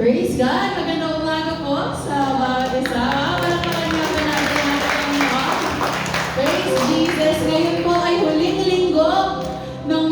Praise God! Magandang umaga po sa bawat isa. Palakpakan nga ba natin ang Panginoon? Praise Jesus! Ngayon po ay huling linggo ng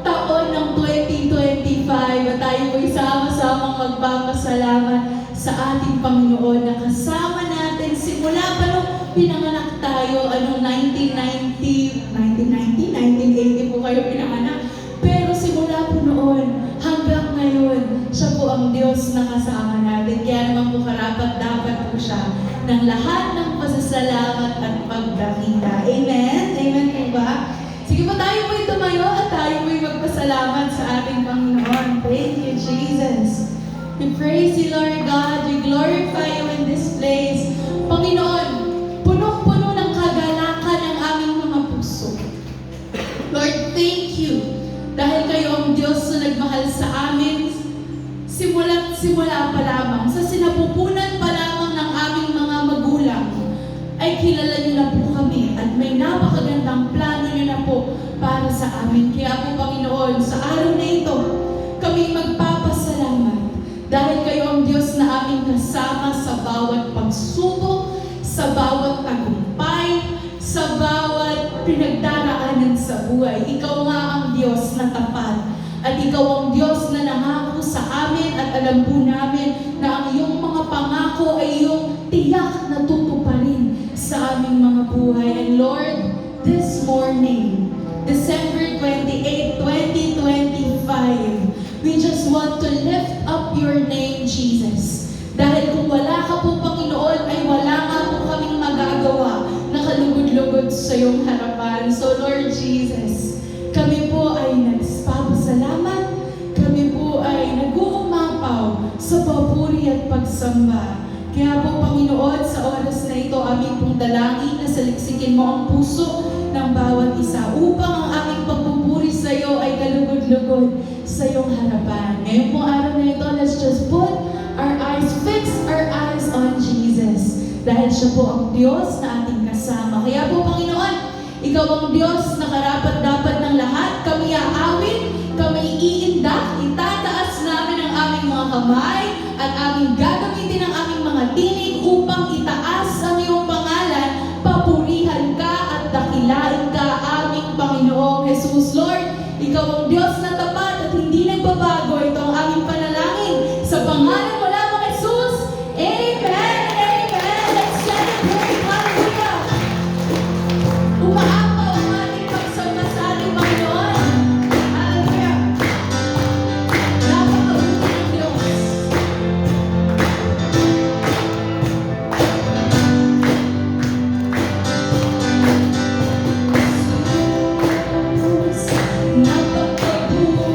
taon ng 2025 at tayo po sama-samang magpapasalamat sa ating Panginoon na kasama natin simula pa nung pinanganak tayo, 1980 po kayo pinanganak. Pero simula po noon hanggang ngayon, siya po ang Diyos na kasama natin. Kaya naman po karapat-dapat po siya ng lahat ng pasasalamat at pagdakita. Amen? Amen po ba? Sige po, tayo po'y tumayo at tayo po'y magpasalamat sa ating Panginoon. Thank you, Jesus. We praise you, Lord God. We glorify you in this place. Panginoon, punong-puno ng kagalakan ang aming mga puso. Lord, thank you. Dahil kayo ang Diyos na nagmahal sa amin, simula pa lamang, sa sinapupunan pa lamang ng aming mga magulang, ay kilala niyo na po kami at may napakagandang plano niyo na po para sa amin. Kaya po, Panginoon, sa araw na ito, kami magpapasalamat dahil kayo ang Diyos na aming kasama sa bawat pagsubok, sa bawat tagumpay, sa bawat pinagdaraanan sa buhay. Ikaw nga ang Diyos na tapat. At ikaw ang Diyos na nangako sa amin at alam po namin na ang iyong mga pangako ay iyong tiyak na tutuparin sa aming mga buhay. And Lord, this morning, December 28, 2025, we just want to lift up your name, Jesus. Dahil kung wala ka po, Panginoon, ay wala nga po kaming magagawa na kalugod-lugod sa iyong harapan. So Lord Jesus, kami po ay nagpapasalamat, kami po ay nag-uumapaw sa papuri at pagsamba. Kaya po, Panginoon, sa oras na ito, aming pong dalangin na saliksikin mo ang puso ng bawat isa upang ang aming pagpupuri sa iyo ay kalugod-lugod sa iyong harapan. Ngayon pong araw na ito, let's just put our eyes, fix our eyes on Jesus. Dahil siya po ang Diyos na ating kasama. Kaya po, Panginoon, ikaw ang Diyos na karapat-dapat ng lahat. Kami aawit, kami iindak, itataas namin ang aming mga kamay at aming gagamitin ang aming mga tinig upang itaas ang iyong pangalan, papurihan ka at dakilain ka, aming Panginoong Jesus. Lord, ikaw ang Diyos na tapat at hindi nagbabago. Ito ang aming panalangin sa pangalan mo lamang, Jesus. Amen! Amen! Let's celebrate! Hallelujah! Umaapaw ang ating pagsamba sa ating Panginoon. Hallelujah! Napakabuti ng Diyos. Napakabuti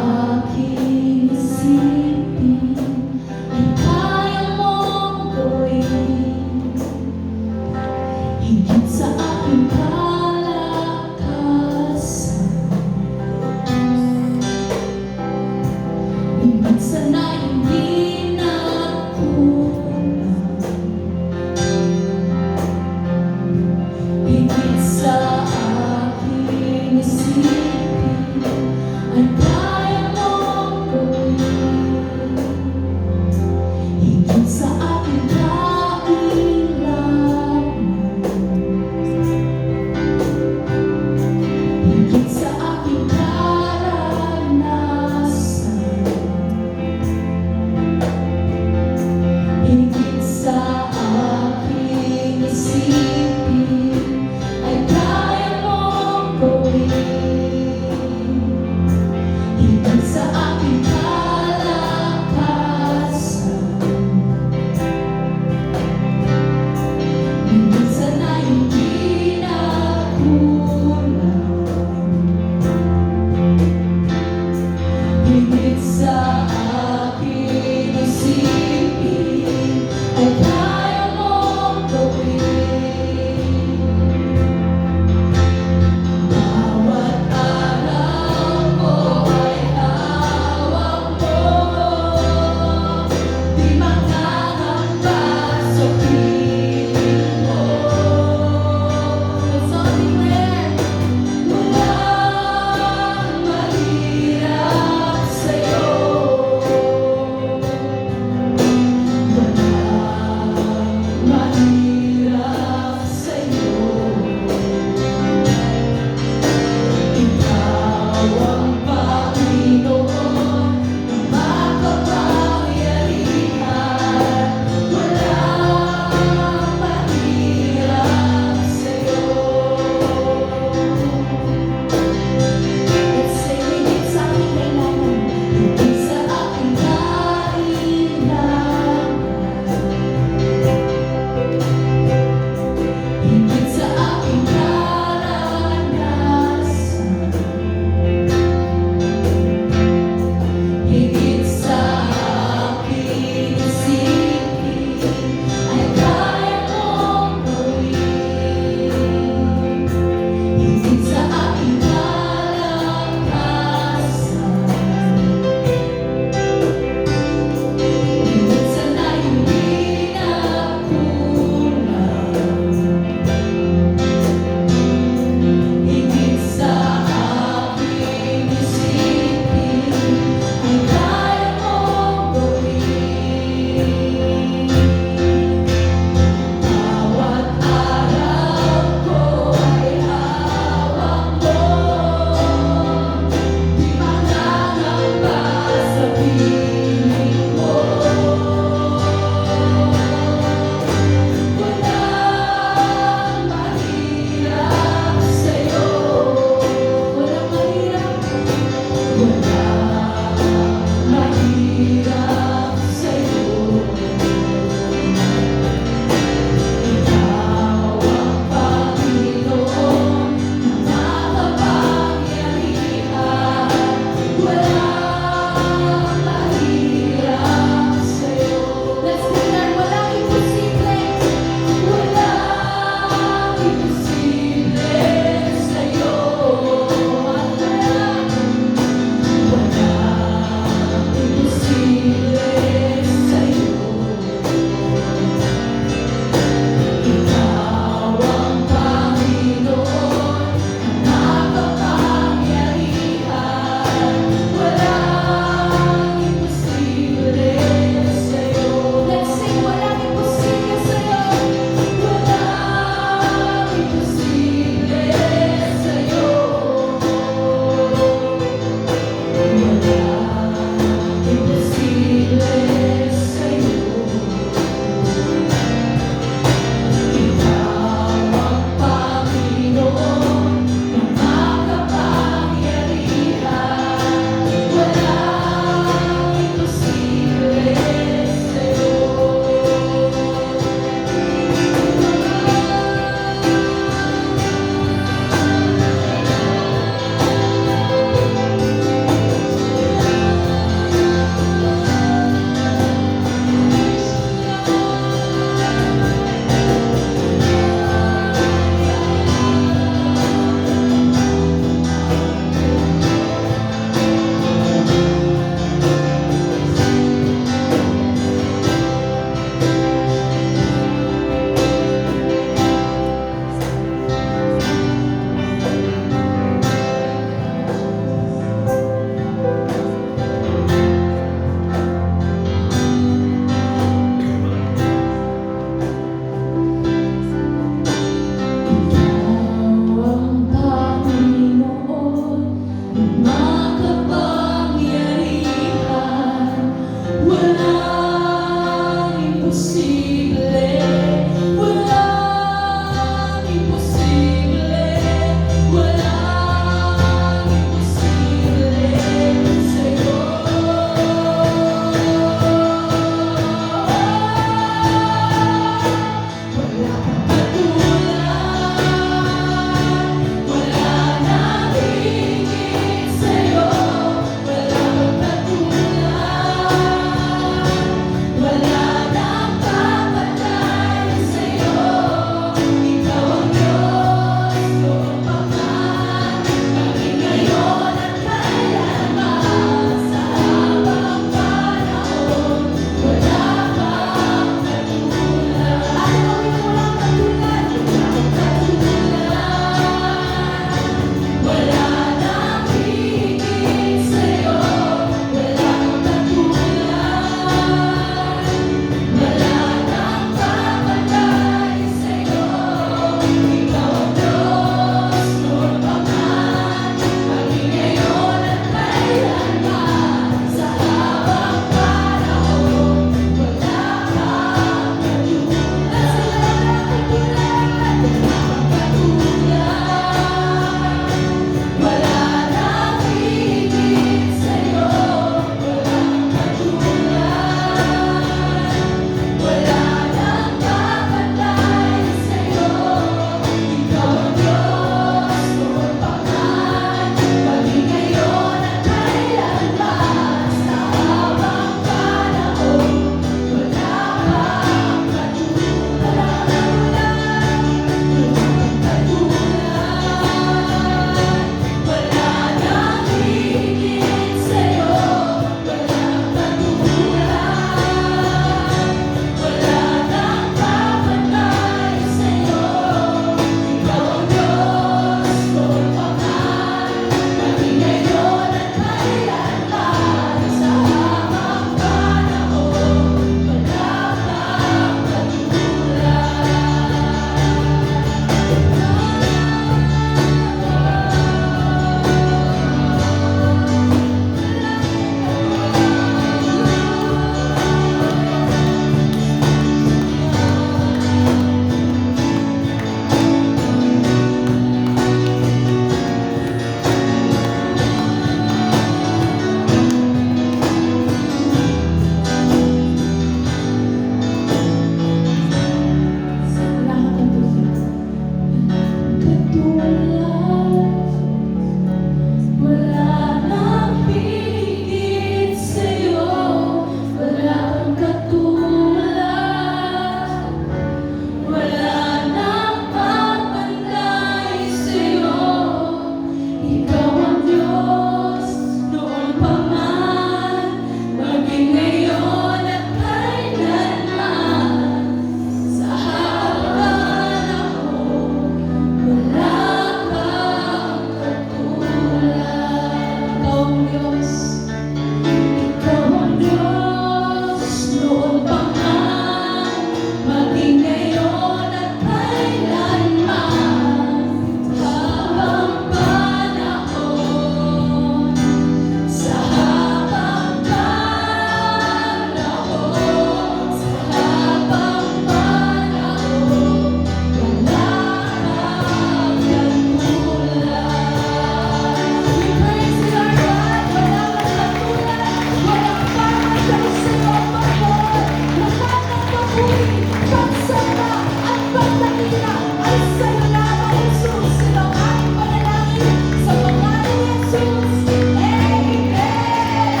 papuri, pagsamba at pagdakila ay sa'yo lamang, Jesus. Ito ang aking panalangin sa pangalan ni Jesus. Amen! Amen!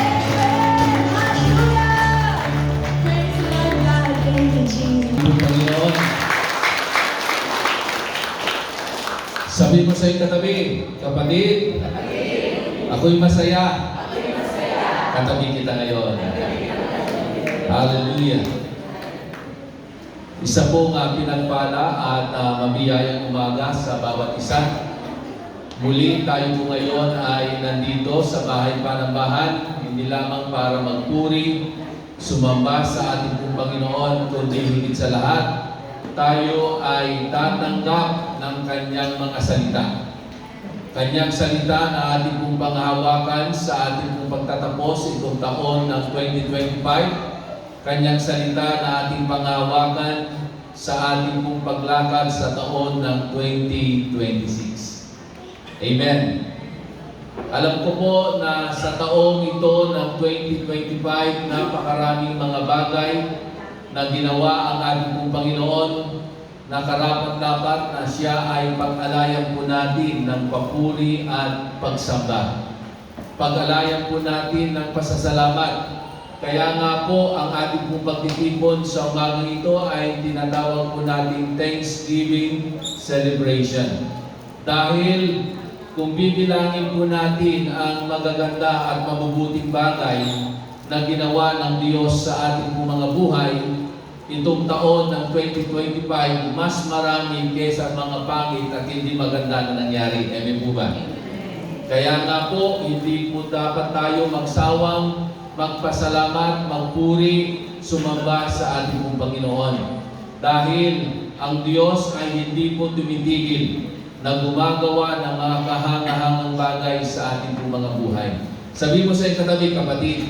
Hallelujah! Praise the Lord God. Thank you, Jesus. Panginoon. Sabi mo sa iyong katabi, kapatid, ako'y masaya. Katabi kita ngayon. Hallelujah. Isa pong pinagpala at mabiyayang umaga sa bawat isa. Muli tayo po ngayon ay nandito sa bahay panambahan, hindi lamang para magpuri, sumamba sa ating pong Panginoon, kundi higit sa lahat, tayo ay tatanggap ng Kanyang mga salita. Kanyang salita na ating pong panghahawakan sa ating pong pagtatapos itong taon ng 2025. Kanyang salita na ating panghahawakan sa ating pong paglakad sa taon ng 2026. Amen. Alam ko po na sa taong ito ng 2025, napakaraming mga bagay na ginawa ang ating pong Panginoon na karapat-dapat na siya ay pag-alayan po natin ng papuri at pagsamba. Pag-alayan po natin ng pasasalamat. Kaya nga po ang ating pong pagtitipon sa umagang ito ay tinatawag po natin Thanksgiving Celebration. Dahil kung bibilangin po natin ang magaganda at mabubuting bagay na ginawa ng Diyos sa ating pong mga buhay, itong taon ng 2025, mas marami kaysa mga pangit at hindi maganda na nangyari. Amen po ba? Kaya nga po, hindi po dapat tayo magsawang magpasalamat, magpuri, sumamba sa ating pong Panginoon. Dahil ang Diyos ay hindi po tumitigil na gumagawa ng mga kahangahangang bagay sa ating pong mga buhay. Sabi mo sa iyong katabi, kapatid,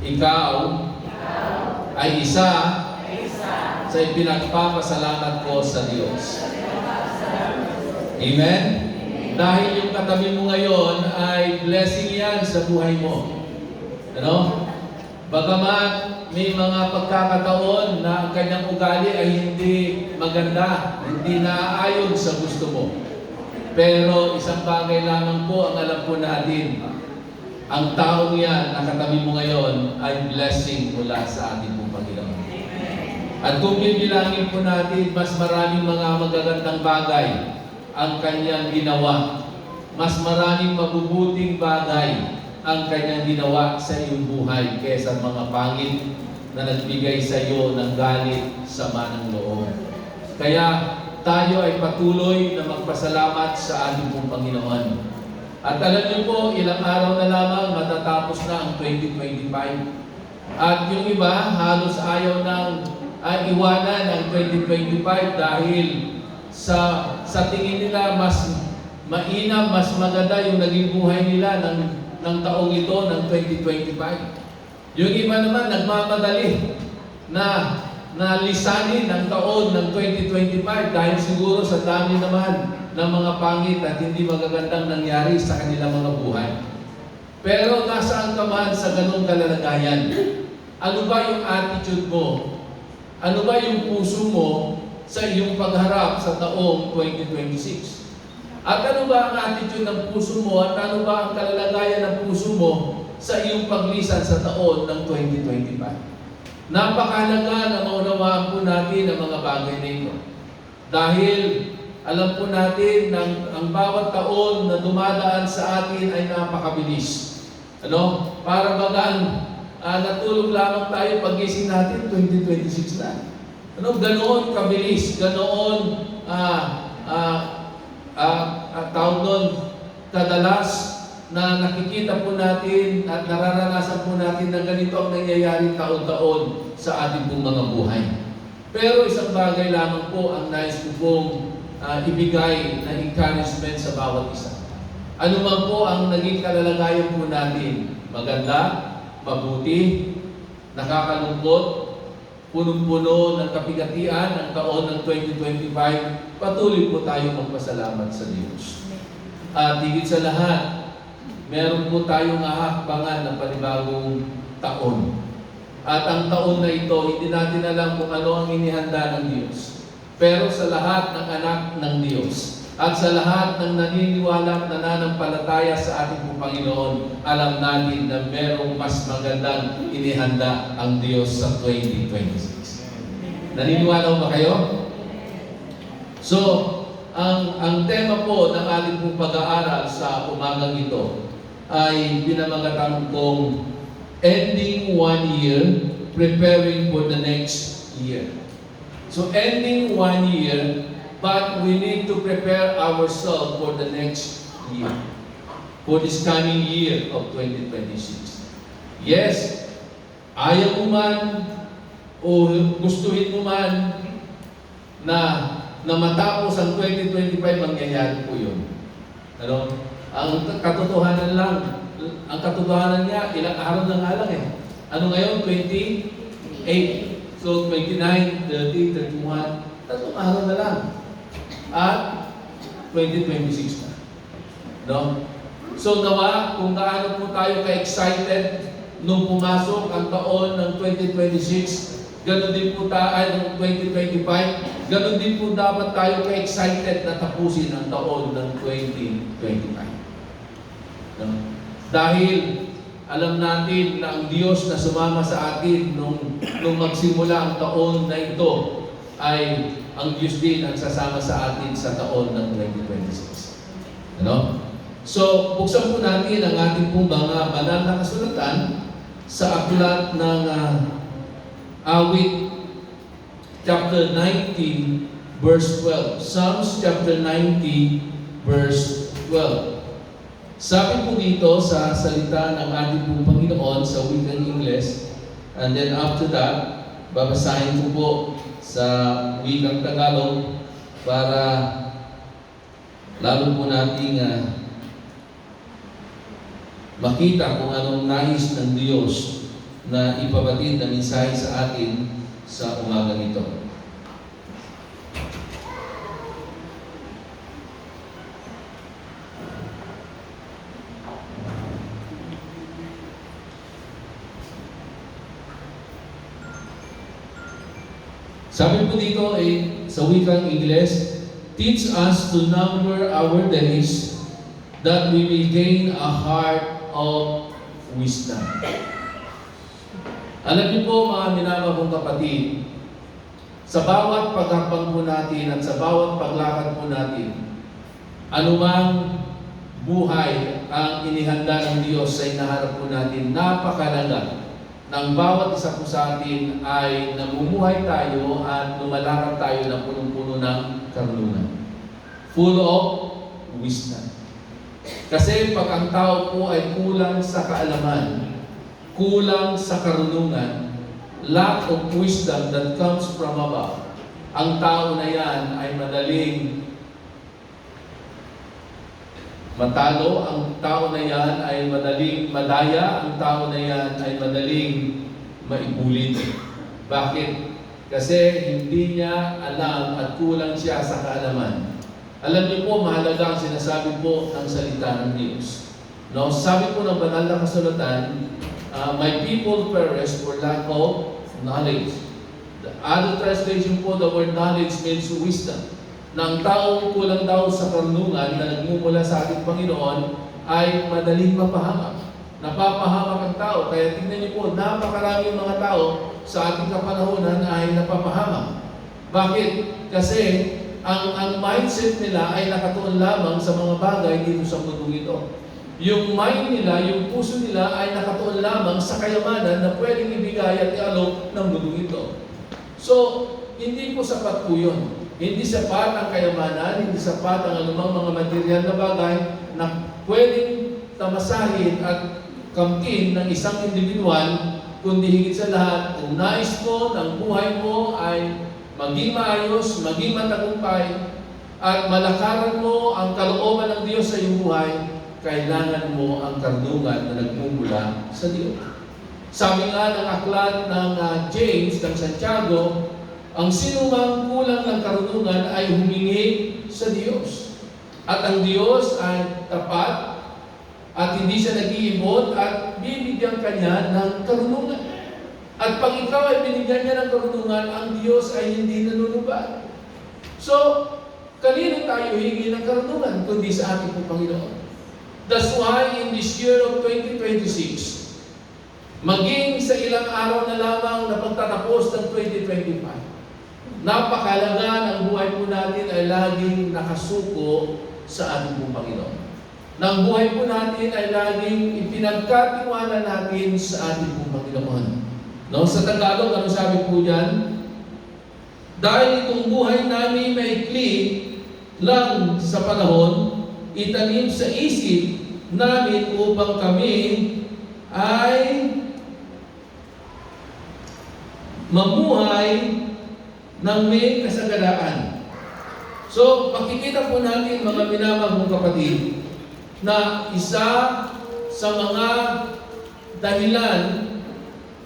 ikaw ay isa sa ipinagpapasalamat ko sa Diyos. Amen? Dahil yung katabi mo ngayon ay blessing yan sa buhay mo. Ano? Bagamat may mga pagkakataon na ang kanyang ugali ay hindi maganda, hindi naaayon sa gusto mo. Pero isang bagay lamang po ang alam po natin. Ang taong yan na katabi mo ngayon ay blessing mula sa ating pong Panginoon. At kung bibilangin po natin, mas maraming mga magagandang bagay ang kanyang ginawa. Mas maraming mabubuting bagay ang kanyang ginawa sa iyong buhay kaysa mga pangit na nagbigay sa iyo ng galit, sama ng loob. Kaya tayo ay patuloy na magpasalamat sa ating pong Panginoon. At alam niyo po, ilang araw na lamang matatapos na ang 2025. At yung iba, halos ayaw ng iwanan ang 2025 dahil sa tingin nila mas mainam, mas maganda yung naging buhay nila ng taong ito, ng 2025. Yung iba naman, nagmamadali na lisanin ang taon ng 2025 dahil siguro sa dami naman ng mga pangit at hindi magagandang nangyari sa kanilang mga buhay. Pero nasaan ka man sa ganung kalalagayan? Ano ba yung attitude mo? Ano ba yung puso mo sa iyong pagharap sa taong 2026? At ano ba ang attitude ng puso mo at ano ba ang kalalagayan ng puso mo sa iyong paglisan sa taon ng 2025? Napakahalaga na maunawaan po natin ang mga bagay na ito. Dahil alam po natin na ang bawat taon na dumadaan sa atin ay napakabilis. Ano? Para bagang natulog lamang tayo pag-gising natin, 2026 na. Ano? Ganoon kabilis, ganoon tawag doon, kadalas na nakikita po natin at nararanasan po natin na ganito ang nangyayari taon-taon sa ating pong mga buhay. Pero isang bagay lamang po ang nais ko pong ibigay na encouragement sa bawat isa. Ano man po ang naging kalalagayan po natin, maganda, mabuti, nakakalungkot, punong-puno ng kapigatian ang taon ng 2025, patuloy po tayo magpasalamat sa Diyos. At higit sa lahat, meron po tayong ahakbangan na panibagong taon. At ang taon na ito, hindi natin alam kung ano ang inihanda ng Diyos. Pero sa lahat ng anak ng Diyos, at sa lahat ng naniniwala at nananampalataya sa ating Panginoon, alam natin na merong mas magandang inihanda ang Diyos sa 2026. Naniniwala ba kayo? So, ang tema po ng ating pong pag-aaral sa umagang ito ay pinamagatan kong ending one year, preparing for the next year. So, ending one year, but we need to prepare ourselves for the next year, for this coming year of 2026. Yes, ayaw mo man o gustuhin mo man na matapos ang 2025, mangyayari po yun. Ano? Ang katotohanan niya, ilang araw na nga lang eh. Ano ngayon? 28. So, 29, 30, 31, tatlong araw na lang. At 2026 na. No? So, nawa, kung gaano po tayo ka-excited nung pumasok ang taon ng 2026, ganun din po tayo ng 2025, ganun din po dapat tayo ka-excited na tapusin ang taon ng 2025. No? Dahil alam natin na ang Diyos na sumama sa atin nung magsimula ang taon na ito ay ang Diyos din ang sasama sa atin sa taon ng 2026. Ano? So, buksan po natin ang ating pong mga banal na kasulatan sa aklat ng Awit chapter 90 verse 12. Psalms chapter 90 verse 12. Sabi po dito sa salita ng ating pong Panginoon sa wikang Ingles, and then after that, babasahin ko po sa wikang Tagalog para lalo po nating makita kung anong nais ng Diyos na ipabatid na mensahe sa atin sa umagang ito. Sabi po dito sa wikang Ingles, teach us to number our days that we may gain a heart of wisdom. Alam niyo po mga minamahal kong kapatid, sa bawat paghapang po natin at sa bawat paglakad po natin, anumang buhay ang inihanda ng Diyos sa inaharap po natin, napakalaga ng bawat isa po sa atin ay namumuhay tayo at lumalakad tayo ng punong-puno ng karunungan. Full of wisdom. Kasi pag ang tao po ay kulang sa kaalaman, kulang sa karunungan, lack of wisdom that comes from above, ang tao na yan ay madaling matalo, ang tao na yan ay madaling madaya, ang tao na yan ay madaling maibulit. Bakit? Kasi hindi niya alam at kulang siya sa kaalaman. Alam niyo po, mahalaga ang sinasabi po ng salita ng Diyos. No? Sabi po ng banal na kasulatan, my people perish for lack of knowledge. The other translation po, the word knowledge means wisdom. Na ang tao kulang daw sa karunungan na nagmumula sa ating Panginoon ay madaling mapahamak. Napapahamak ang tao. Kaya tingnan niyo po, napakaraming mga tao sa ating kapanahonan ay napapahamak. Bakit? Kasi ang mindset nila ay nakatuon lamang sa mga bagay dito sa mundo ito. Yung mind nila, yung puso nila ay nakatuon lamang sa kayamanan na pwedeng ibigay at ialok ng mundo ito. So, hindi po sapat po yun. Hindi sapat ang kayamanan, hindi sapat ang anumang mga material na bagay na pwedeng tamasahin at kamtin ng isang individual, kundi higit sa lahat, kung nais mo ng buhay mo ay maging maayos, maging matagumpay, at malakaran mo ang kalooban ng Diyos sa iyong buhay, kailangan mo ang karunungan na nagmumula sa Diyos. Sabi nga ng aklat ng James, ng Santiago, ang sinumang kulang ng karunungan ay humingi sa Diyos. At ang Diyos ay tapat at hindi siya nag-iibot at bibigyan kanya ng karunungan. At pag ikaw ay binigyan niya ng karunungan, ang Diyos ay hindi nanunubad. So, kanino tayo hingi ng karunungan kundi sa ating pong Panginoon? That's why in this year of 2026, maging sa ilang araw na lamang na pagtatapos ng 2025, napakalaga ng buhay po natin ay laging nakasuko sa ating pong Panginoon. Ng buhay po natin ay laging ipinagkatiwala natin sa ating pong Panginoon. No? Sa Tagalog, ano sabi po dyan? Dahil itong buhay namin maikli lang sa panahon, itanim sa isip namin upang kami ay mamuhay ng may kasaganaan. So, makikita po natin mga minamahal kong kapatid na isa sa mga dahilan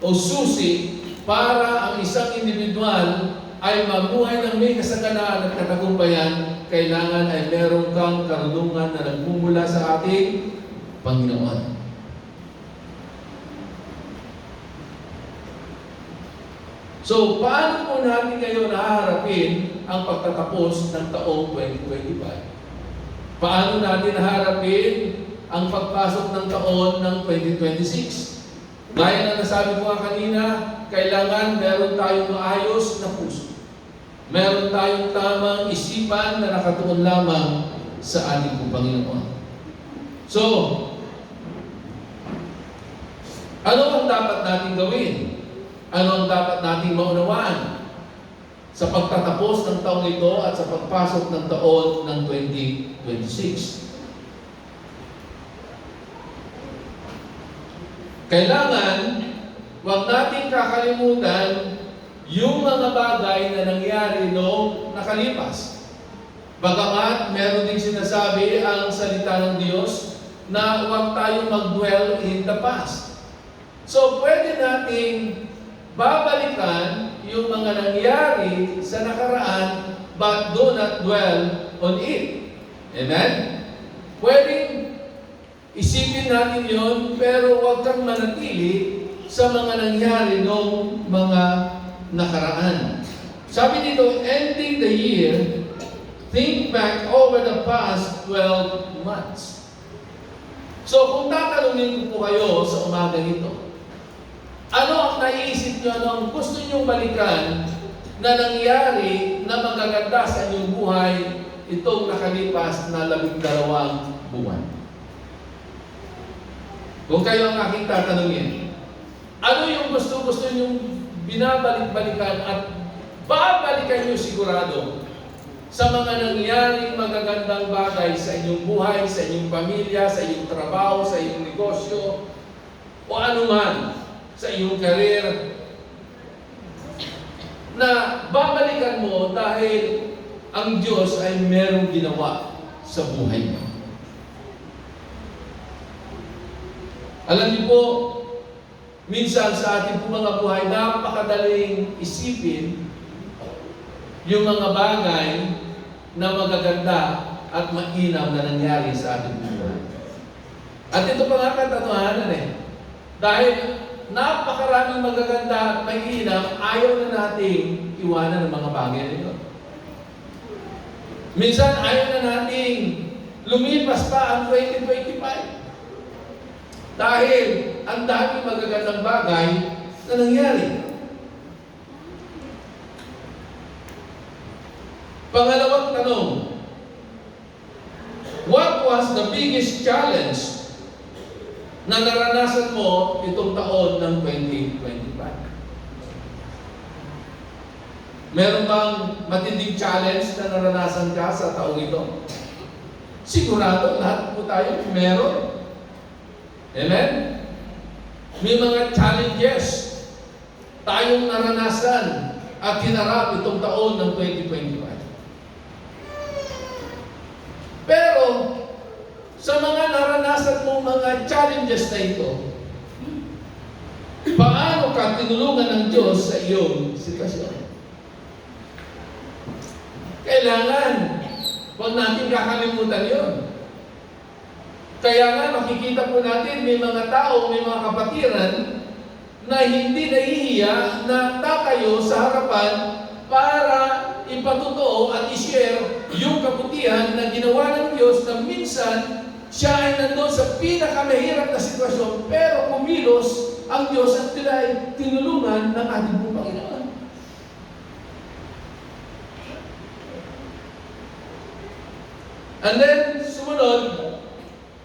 o susi para ang isang individual ay mamuhay ng may kasaganaan at katagumpayan, kailangan ay meron kang karunungan na nagmumula sa ating Panginoon. So, paano po natin ngayon nahaharapin ang pagtatapos ng taong 2025? Paano natin naharapin ang pagpasok ng taon ng 2026? Gaya na nasabi ko nga kanina, kailangan meron tayong maayos na puso. Meron tayong tamang isipan na nakatuon lamang sa ating pong Panginoon. So, ano ang dapat natin gawin? Ano ang dapat nating maunawaan sa pagtatapos ng taong ito at sa pagpasok ng taon ng 2026? Kailangan, huwag nating kakalimutan yung mga bagay na nangyari noong nakalipas. Bagamat meron din sinasabi ang salita ng Diyos na huwag tayong mag-dwell in the past. So, pwede nating babalikan yung mga nangyari sa nakaraan, but do not dwell on it. Amen? Pwedeng isipin natin yon, pero huwag kang manatili sa mga nangyari noong mga nakaraan. Sabi dito, ending the year, think back over the past 12 months. So, kung tatanungin ko po kayo sa umaga ito, ano ang naiisip nyo, ano ang gusto nyong balikan na nangyari na magaganda sa inyong buhay itong nakalipas na 12 buwan? Kung kayo ang aking tatanungin, ano yung gusto nyong binabalik-balikan at babalikan nyo sigurado sa mga nangyaring magagandang bagay sa inyong buhay, sa inyong pamilya, sa inyong trabaho, sa inyong negosyo, o anuman sa iyong career, na babalikan mo dahil ang Diyos ay merong ginawa sa buhay mo. Alam niyo po, minsan sa ating mga buhay, napakadaling isipin yung mga bagay na magaganda at mainam na nangyari sa ating buhay. At ito pa nga katotohanan dahil napakaraming magaganda at mainam, ayaw na nating iwanan ng mga bagay nito. Minsan ayaw na nating lumipas pa ang 2025 dahil ang daming magagandang bagay na nangyari. Pangalawang tanong, what was the biggest challenge na naranasan mo itong taon ng 2025? Meron bang matinding challenge na naranasan ka sa taong ito? Sigurado lahat po tayo meron. Amen? May mga challenges tayong naranasan at hinarap itong taon ng 2025. Pero, sa mga naranasan mong mga challenges na ito, paano ka tinulungan ng Diyos sa iyong sitwasyon? Kailangan, huwag natin kakalimutan yun. Kaya nga, makikita po natin, may mga tao, may mga kapatiran na hindi nahihiya na tatayo sa harapan para ipatotoo at i-share yung kabutihan na ginawa ng Diyos na minsan siya ay nandun sa pinakamahirap na sitwasyon pero kumilos ang Diyos at sila ay tinulungan ng ating Panginoon. And then, sumunod,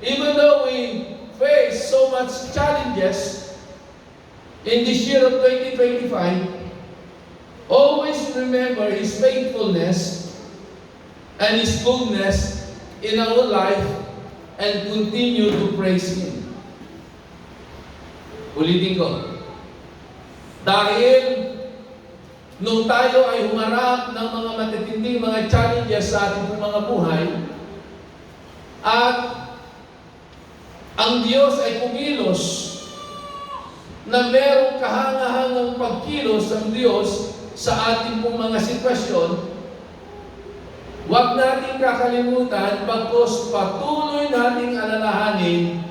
even though we face so much challenges in this year of 2025, always remember His faithfulness and His goodness in our life and continue to praise Him. Ulitin ko. Dahil nung tayo ay humarap ng mga matitinding mga challenges sa ating mga buhay, at ang Diyos ay kumilos na merong kahangahangang pagkilos ng Diyos sa ating pong mga sitwasyon, huwag nating kakalimutan bagkus patuloy nating alalahanin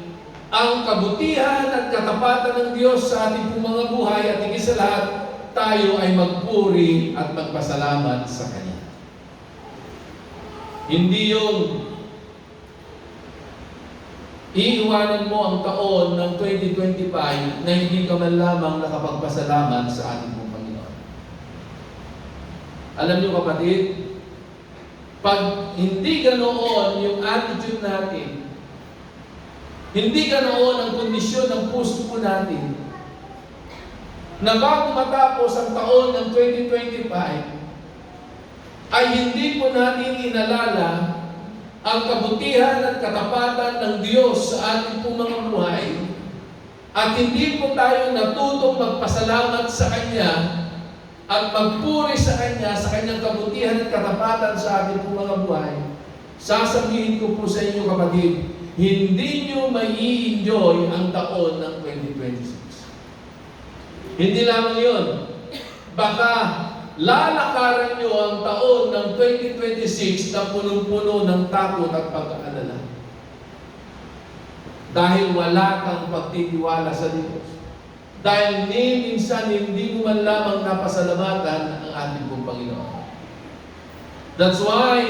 ang kabutihan at katapatan ng Diyos sa ating pong mga buhay at higit sa lahat, tayo ay magpuri at magpasalamat sa Kanya. Hindi yung iiwanan mo ang taon ng 2025 na hindi ka man lamang nakapagpasalamat sa ating pong Panginoon. Alam niyo kapatid, pag hindi ganoon yung attitude natin, hindi ganoon ang kondisyon ng puso po natin, na bago matapos ang taon ng 2025, ay hindi po natin inalala ang kabutihan at katapatan ng Diyos sa ating pong mga buhay, at hindi po tayo natutong magpasalamat sa Kanya at magpuri sa Kanya sa Kanyang kabutihan at katapatan sa ating pong mga buhay, sasabihin ko po sa inyo kapatid, hindi nyo mai-enjoy ang taon ng 2026. Hindi lamang yun, baka lalakaran nyo ang taon ng 2026 na punong-puno ng takot at pag-aalala. Dahil wala kang pagtitiwala sa Diyos. Dahil minsan hindi mo man lamang napasalamatan ang ating pong Panginoon. That's why,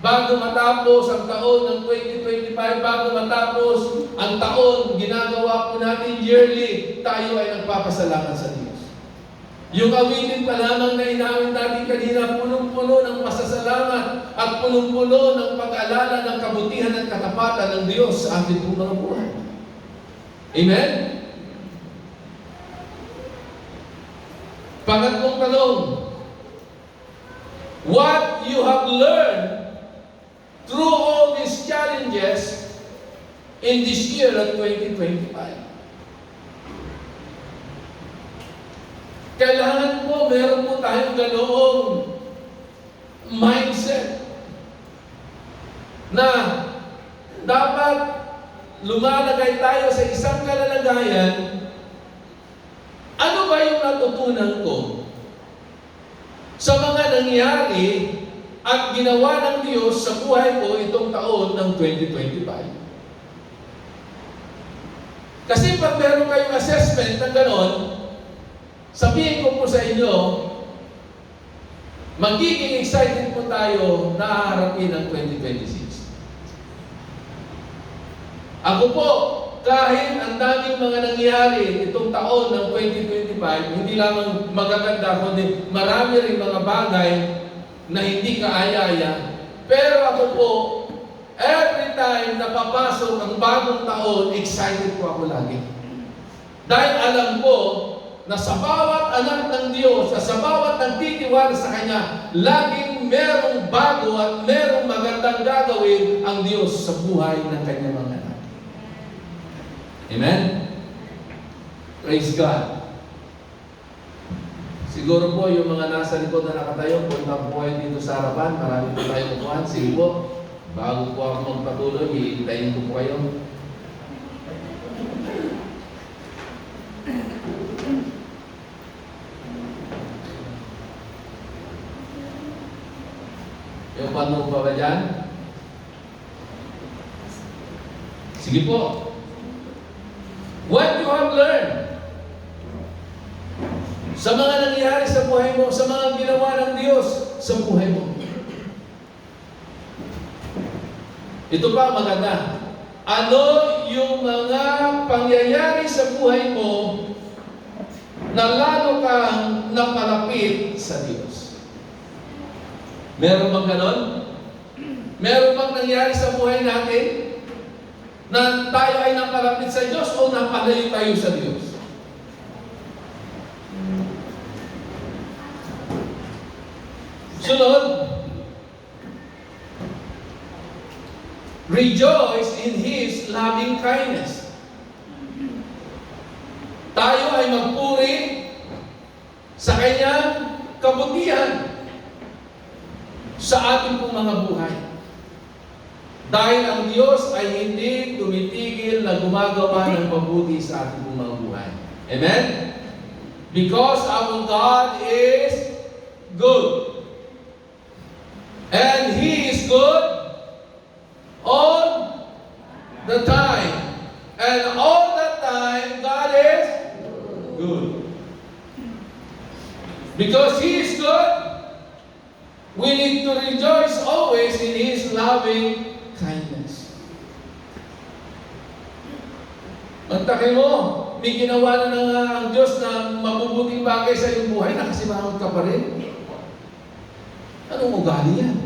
bago matapos ang taon ng 2025, bago matapos ang taon, ginagawa po natin yearly, tayo ay nagpapasalamat sa Diyos. Yung awitin pa lamang na inawit natin kanina, punong-puno ng pasasalamat at punong-puno ng pag-alala ng kabutihan at katapatan ng Diyos sa ating pong mga buhay. Amen? Pangatlong tanong, what you have learned through all these challenges in this year of 2025. Kailangan po, meron po tayong ganoong mindset na dapat lumalagay tayo sa isang kalalagayan. Ano ba yung natutunan ko sa mga nangyari at ginawa ng Diyos sa buhay ko itong taon ng 2025? Kasi pag meron kayong assessment ng ganon, sabihin ko po sa inyo, magiging excited po tayo na haharapin ang 2026. Ako po, kahit ang daming mga nangyari itong taon ng 2025, hindi lamang magaganda, kundi marami rin mga bagay na hindi kaaya-aya. Pero ako po, every time na papasok ang bagong taon, excited po ako lagi. Dahil alam ko na sa bawat anak ng Diyos, sa bawat nagtitiwala sa Kanya, laging merong bago at merong magandang gagawin ang Diyos sa buhay ng Kanyang mga anak. Amen? Praise God. Siguro po yung mga nasa likod na nakatayo, punta po kayo dito sa harapan, marami po tayong upuan. Sige po, bago po ako magpatuloy, hihintayin ko po kayo. Yung paano pa ba dyan? Sige po. What you have learned sa mga nangyari sa buhay mo, sa mga ginawa ng Diyos sa buhay mo. Ito pa maganda. Ano yung mga pangyayari sa buhay mo na lalo kang napalapit sa Diyos? Meron bang ganon? Meron bang nangyari sa buhay natin na tayo ay napalapit sa Diyos o napalayo tayo sa Diyos? Sunod, rejoice in His loving kindness. Tayo ay magpuri sa Kanyang kabutihan sa ating pong mga buhay. Dahil ang Diyos ay hindi tumitigil na gumagawa ng mabuti sa ating pong mga buhay. Amen? Because our God is good. And He is good all the time. And all the time, God is good. Because He is good, we need to rejoice always in His loving kindness. Pagtakin mo, may ginawa na ang Diyos na mabubuting bagay sa iyong buhay, nakasimangot ka pa rin. Anong ugali yan?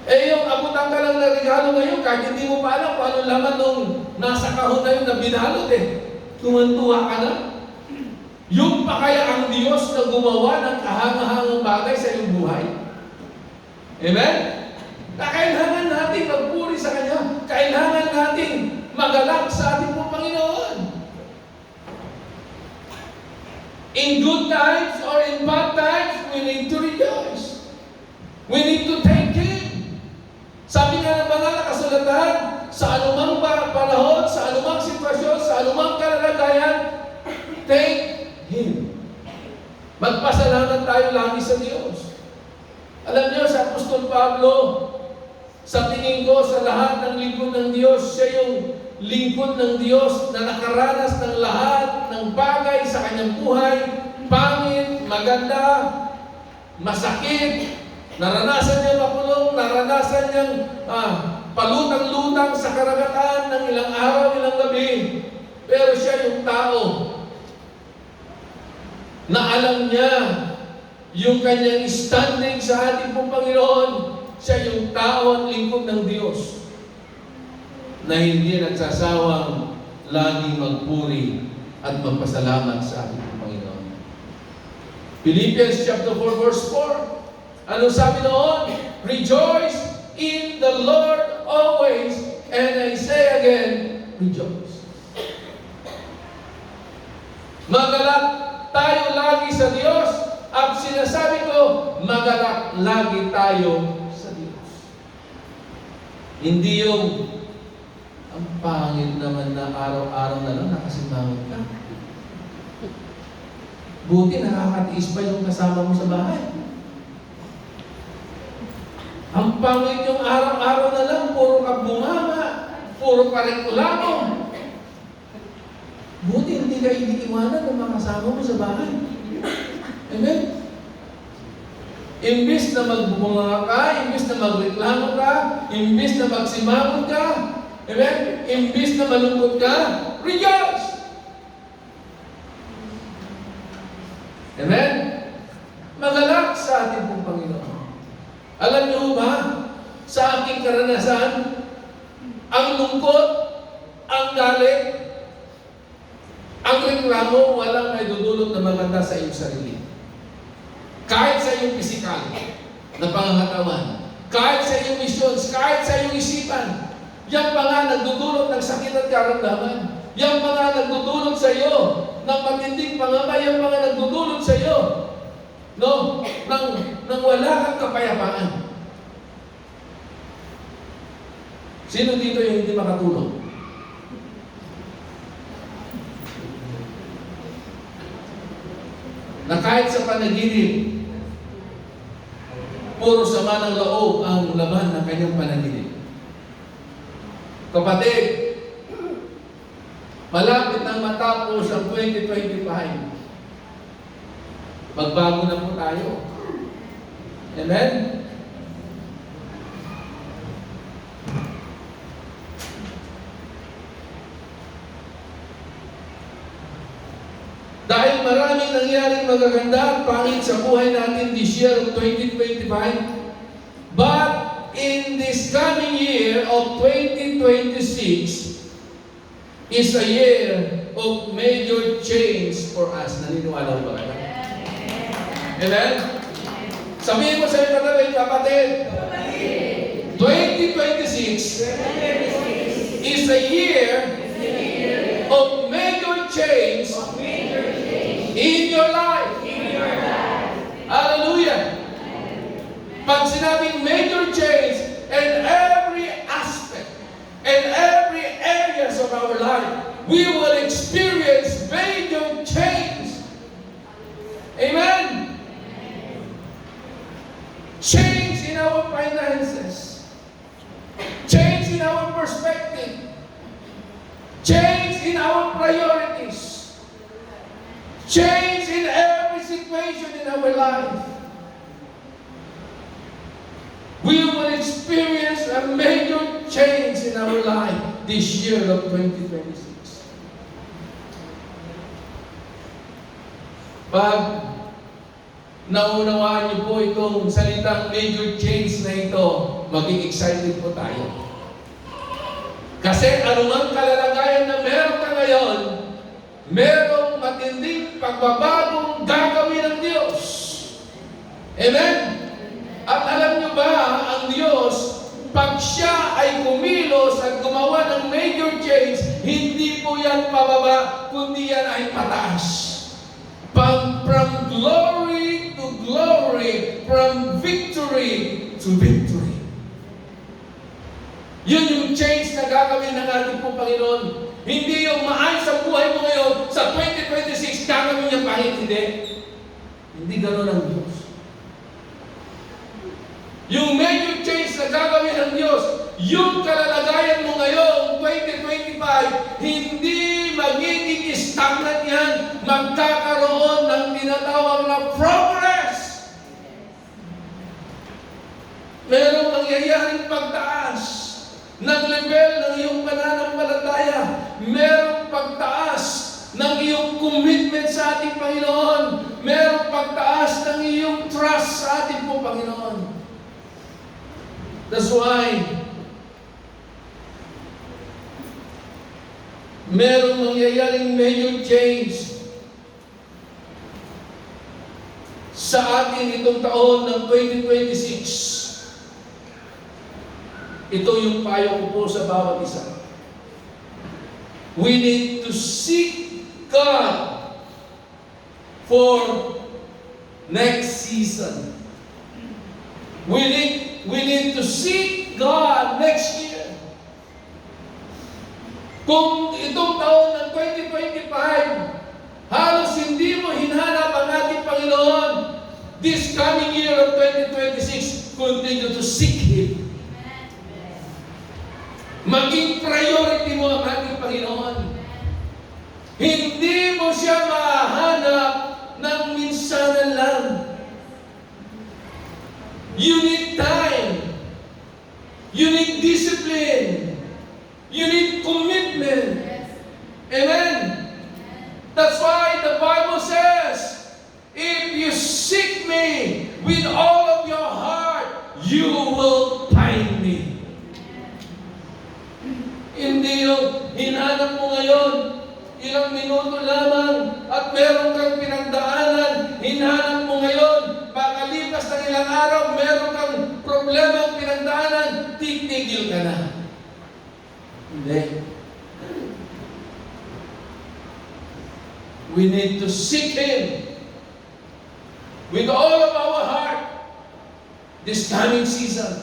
Yung abutan ka lang na regalo ngayon, kahit hindi mo pa alam kung anong laman nung nasa kahon na yun na binalot tumantuwa ka na. Yung pa kaya ang Diyos na gumawa ng kahangahangang bagay sa iyong buhay? Amen? Kailangan natin magpuri sa Kanya. Kailangan natin magalak sa ating pong Panginoon. In good times or in bad times, we need to rejoice. We need to thank Him. Sabi nga ng banal na kasulatan, sa anumang panahon, sa anumang sitwasyon, sa anumang kalagayan, thank Him. Magpasalamat tayo lagi sa Diyos. Alam niyo, sa Apostol Pablo, sa tingin ko, sa lahat ng lingkod ng Diyos, siya yung lingkod ng Diyos na nakaranas ng lahat ng bagay sa kanyang buhay, pangit, maganda, masakit, naranasan niya makulong, naranasan niyang palutang-lutang sa karagatan ng ilang araw, ilang gabi. Pero siya yung tao na alam niya yung kanyang standing sa ating pong Panginoon. Siya yung tao at lingkod ng Diyos na hindi nagsasawang laging magpuri at magpasalamat sa ating Panginoon. Philippians chapter 4 verse 4. Ano sabi noon? Rejoice in the Lord always, and I say again, rejoice. Magalak tayo lagi sa Diyos, at sinasabi ko, magalak lagi tayo sa Diyos. Hindi yung ang pangit naman na araw-araw na lang nakasimangot ka. Buti nakakatiis pa yung kasama mo sa bahay. Ang pangit yung araw-araw na lang, puro ka bunganga, puro ka reklamo. Buti hindi ka iniiwanan ng mga kasama mo sa bahay. Amen? Imbis na magbunga ka, imbis na magreklamo ka, imbis na magsimangot ka, amen? Imbis na malungkot ka, rejoice! Amen? Magalak sa ating pong Panginoon. Alam niyo ba, sa aking karanasan, ang lungkot, ang galit, ang reklamo, walang may dudulot na maganda sa iyong sarili. Kahit sa iyong pisikal na pangangatawan, kahit sa iyong missions, kahit sa iyong isipan, yan pa nga nagdudulot ng sakit at karamdaman. Yan pa nga nagdudulot sa iyo ng matinding pangamba. Yan pa nga nagdudulot sa iyo nang wala kang kapayapaan. Sino dito yung hindi makatulog? Na kahit sa panaginip, puro sama ng loob ang laman ng kanyang panaginip. Kapatid, Malapit nang matapos ang 2025. Magbago na po tayo. Amen? Dahil maraming nangyaring magaganda at pangit sa buhay natin this year of 2025, but in this coming year of 2026 is a year of major change for us. Naniniwala ba kayo? Amen? Sabihin mo sa iyo katabi, kapatid, 2026 is a year of major change in your life. Hallelujah. Pag sinabing major change in every aspect, in every areas of our life, we will experience major change. Amen. Change in our finances. Change in our perspective. Change in our priorities. Change in every situation in our life. We will experience a major change in our life this year of 2026. Pag naunawaan niyo po itong salitang major change na ito, maging excited po tayo. Kasi anumang kalalagayan na meron ka ngayon, merong matinding pagbabagong gagawin ng Diyos. Amen? At alam niyo ba, ang Diyos, pag siya ay kumilos at gumawa ng major change, hindi po yan pababa, kundi yan ay pataas. From glory to glory, from victory to victory. Yun yung change na gagawin ng ating po Panginoon. Hindi yung maayos sa buhay mo ngayon, sa 2026, gagawin niya pangit, hindi. Hindi gano'n ang Diyos. Yung major change na gagawin ng Diyos, yung kalalagayan mo ngayon, 2025, hindi magiging stagnant yan, magkakaroon ng tinatawag na progress. Merong mangyayaring pagtaas ng level ng iyong pananampalataya. Merong pagtaas ng iyong commitment sa ating Panginoon. Merong pagtaas ng iyong trust sa ating po Panginoon. That's why merong mangyayaring major change sa atin itong taon ng 2026. Ito yung payo ko po sa bawat isa. We need to seek God for next season. We need to seek God next year. Kung itong taon ng 2025, halos hindi mo hinanap ang ating Panginoon, this coming year of 2026, continue to seek Him. Maging priority mo ang ating Panginoon. Hindi mo siya mahanap ng minsanan lang. You need time. You need discipline. You need commitment. Amen? That's why the Bible says, if you seek me with all of your heart, you will find me. Hindi yung hinanap mo ngayon, ilang minuto lamang at meron kang pinagdaanan, hinanap mo ngayon, pakalipas ng ilang araw, meron kang problema pinagdaanan, titigil ka na. Hindi. We need to seek Him with all of our heart this coming season.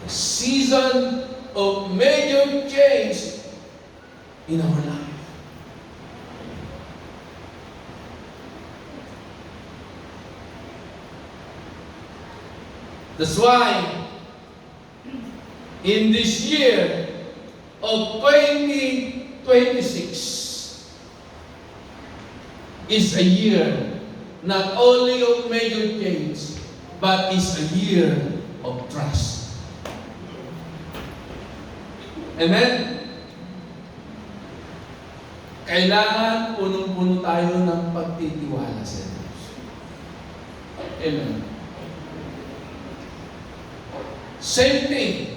The season of major change in our life. That's why in this year of 2026, 2026 is a year not only of major change, but is a year of trust. Amen? Kailangan punong-puno tayo ng pagtitiwala sa Diyos. Amen. Same thing.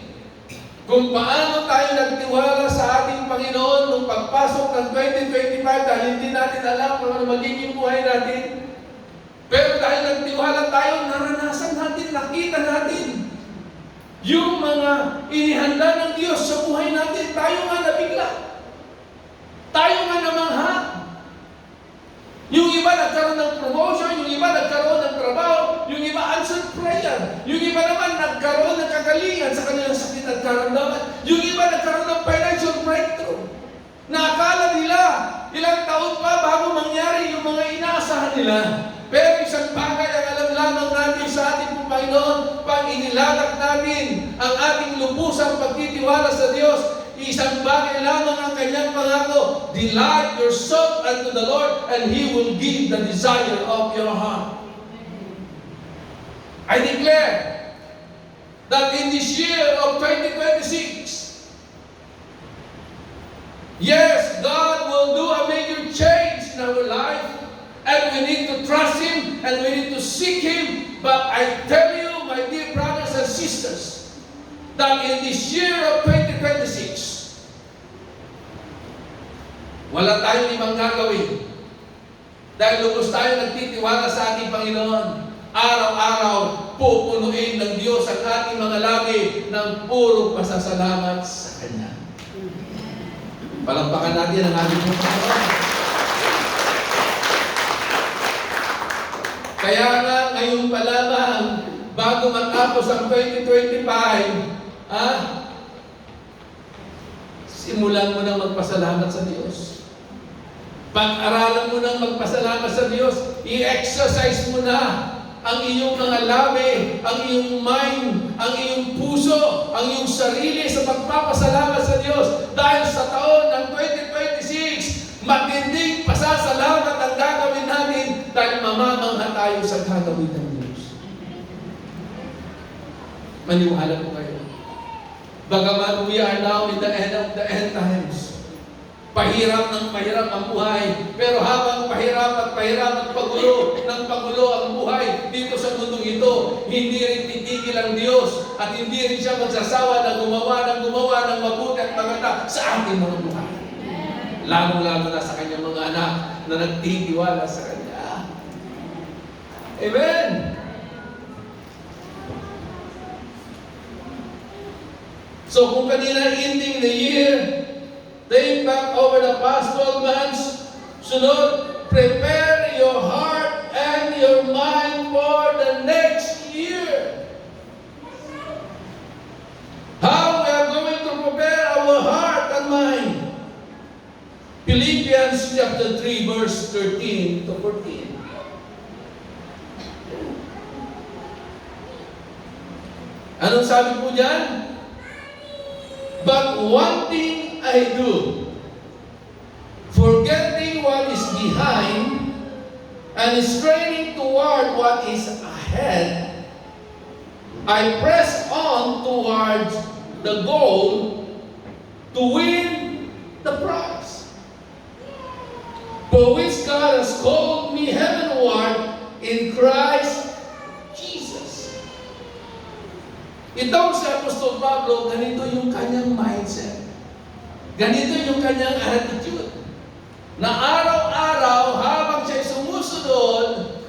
Kung paano tayo nagtiwala sa ating Panginoon nung pagpasok ng 2025 dahil hindi natin alam kung ano magiging buhay natin. Pero dahil nagtiwala tayo, naranasan natin, nakita natin yung mga inihanda ng Diyos sa buhay natin. Tayo nga nabigla. Tayo nga namangha. Yung iba nagkaroon ng promotion, yung iba nagkaroon ng trabaho, yung iba answered prayer, yung iba naman nagkaroon ng kagalingan sa kanilang sakit at karamdaman, yung iba nagkaroon ng financial breakthrough. Na akala nila, ilang taon pa bago mangyari yung mga inaasahan nila. Pero isang bagay ang alam lamang natin sa ating Panginoon, pag inilatag natin ang ating lubusang pagtitiwala sa Diyos, isang bagay lamang ang kanyang pangako, delight yourself unto the Lord, and He will give the desire of your heart. I declare that in this year of 2026, yes, God will do a major change in our life, and we need to trust Him, and we need to seek Him. But I tell you, my dear brothers and sisters, that in this year of 2026, wala tayong ibang gagawin. Dahil lubos tayo nagtitiwala sa ating Panginoon, araw-araw pupunuin ng Diyos ang ating mga labi ng puro pasasalamat sa Kanya. Palampakan natin ang ating Panginoon. Kaya nga, ngayon pa lamang, bago matapos ang 2025, simulan mo nang magpasalamat sa Diyos. Pag-aralan mo nang magpasalamat sa Diyos, i-exercise mo na ang iyong mga labi, ang iyong mind, ang iyong puso, ang iyong sarili sa pagpapasalamat sa Diyos. Dahil sa taon ng 2026, matinding pasasalamat ang gagawin natin dahil mamamangha tayo sa gagawin ng Diyos. Maniwala po kayo. Bagaman we are now in the end of the end times, pahirap ng pahirap ang buhay, pero habang pahirap at pagulo ng pagulo ang buhay dito sa mundong ito, hindi rin titigil ang Diyos at hindi rin siya magsasawa na gumawa ng mabuti at maganda sa ating mga buhay. Lalo-lalo na sa kanyang mga anak na nagtitiwala sa Kanya. Amen! So kung kanina ending the year, think back over the past 12 months, sunod, prepare your heart and your mind for the next year. How we are going to prepare our heart and mind? Philippians chapter 3 verse 13 to 14. Anong sabi po dyan? But one thing I do, forgetting what is behind and straining toward what is ahead, I press on towards the goal to win the prize, for which God has called me heavenward in Christ Jesus. Itong si Apostol Pablo, ganito yung kanyang mindset. Ganito yung kanyang attitude. Na araw-araw, habang siya sumusunod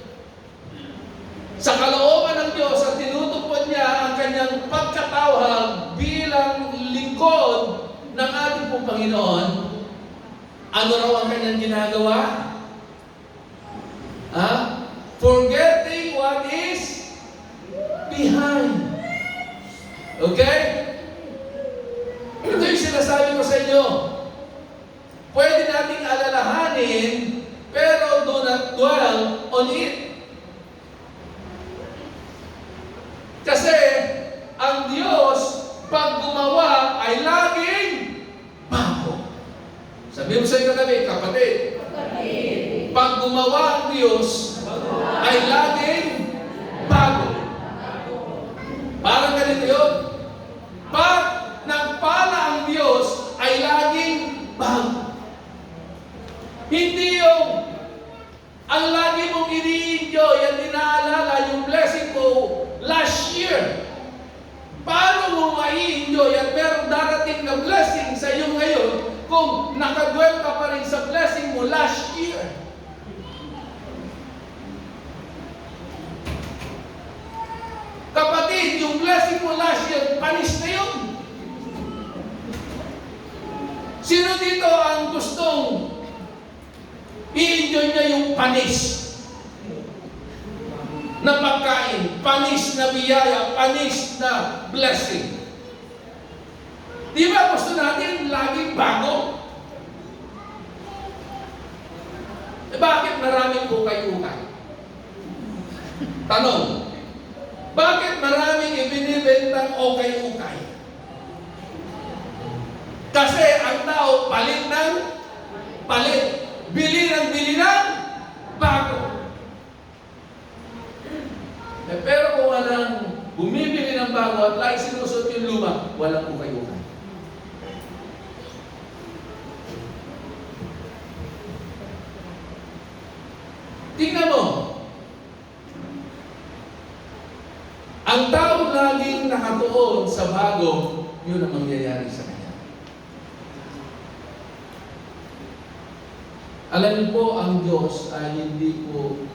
sa kalooban ng Diyos at tinutupad niya ang kanyang pagkatawag bilang lingkod ng ating pong Panginoon, ano raw ang kanyang ginagawa? Forgetting what is behind. Okay? Ito yung sinasabi ko sa inyo. Pwede nating alalahanin, pero do not dwell on it. Kasi, ang Diyos, pag gumawa, ay laging bago. gumawa ang Diyos ay laging bago. Parang ganito yun. Pag nagpala ang Diyos ay laging bago. Hindi yung ang lagi mong ini-enjoy at inaalala yung blessing mo last year. Paano mo ma-enjoy at meron darating na blessing sa iyo ngayon kung nakadwell ka pa rin sa blessing mo last year? Kapatid, yung blessing mo last year, panis na yun. Sino dito ang gustong i-enjoy niya yung panis na pagkain, panis na biyaya, panis na blessing? Di ba gusto natin laging bago? Bakit maraming ukay-ukay? Tanong, bakit maraming ibinibentang ukay-ukay? Kasi ang tao palit ng palit. Bili ng bago. Pero kung walang bumibili ng bago at lagi sinusot yung luma, walang ukay-ukay. Tingnan mo. Ang tao laging nakatuon sa bago, yun ang mangyayari sa kanya. Alam niyo po, ang Diyos ay hindi po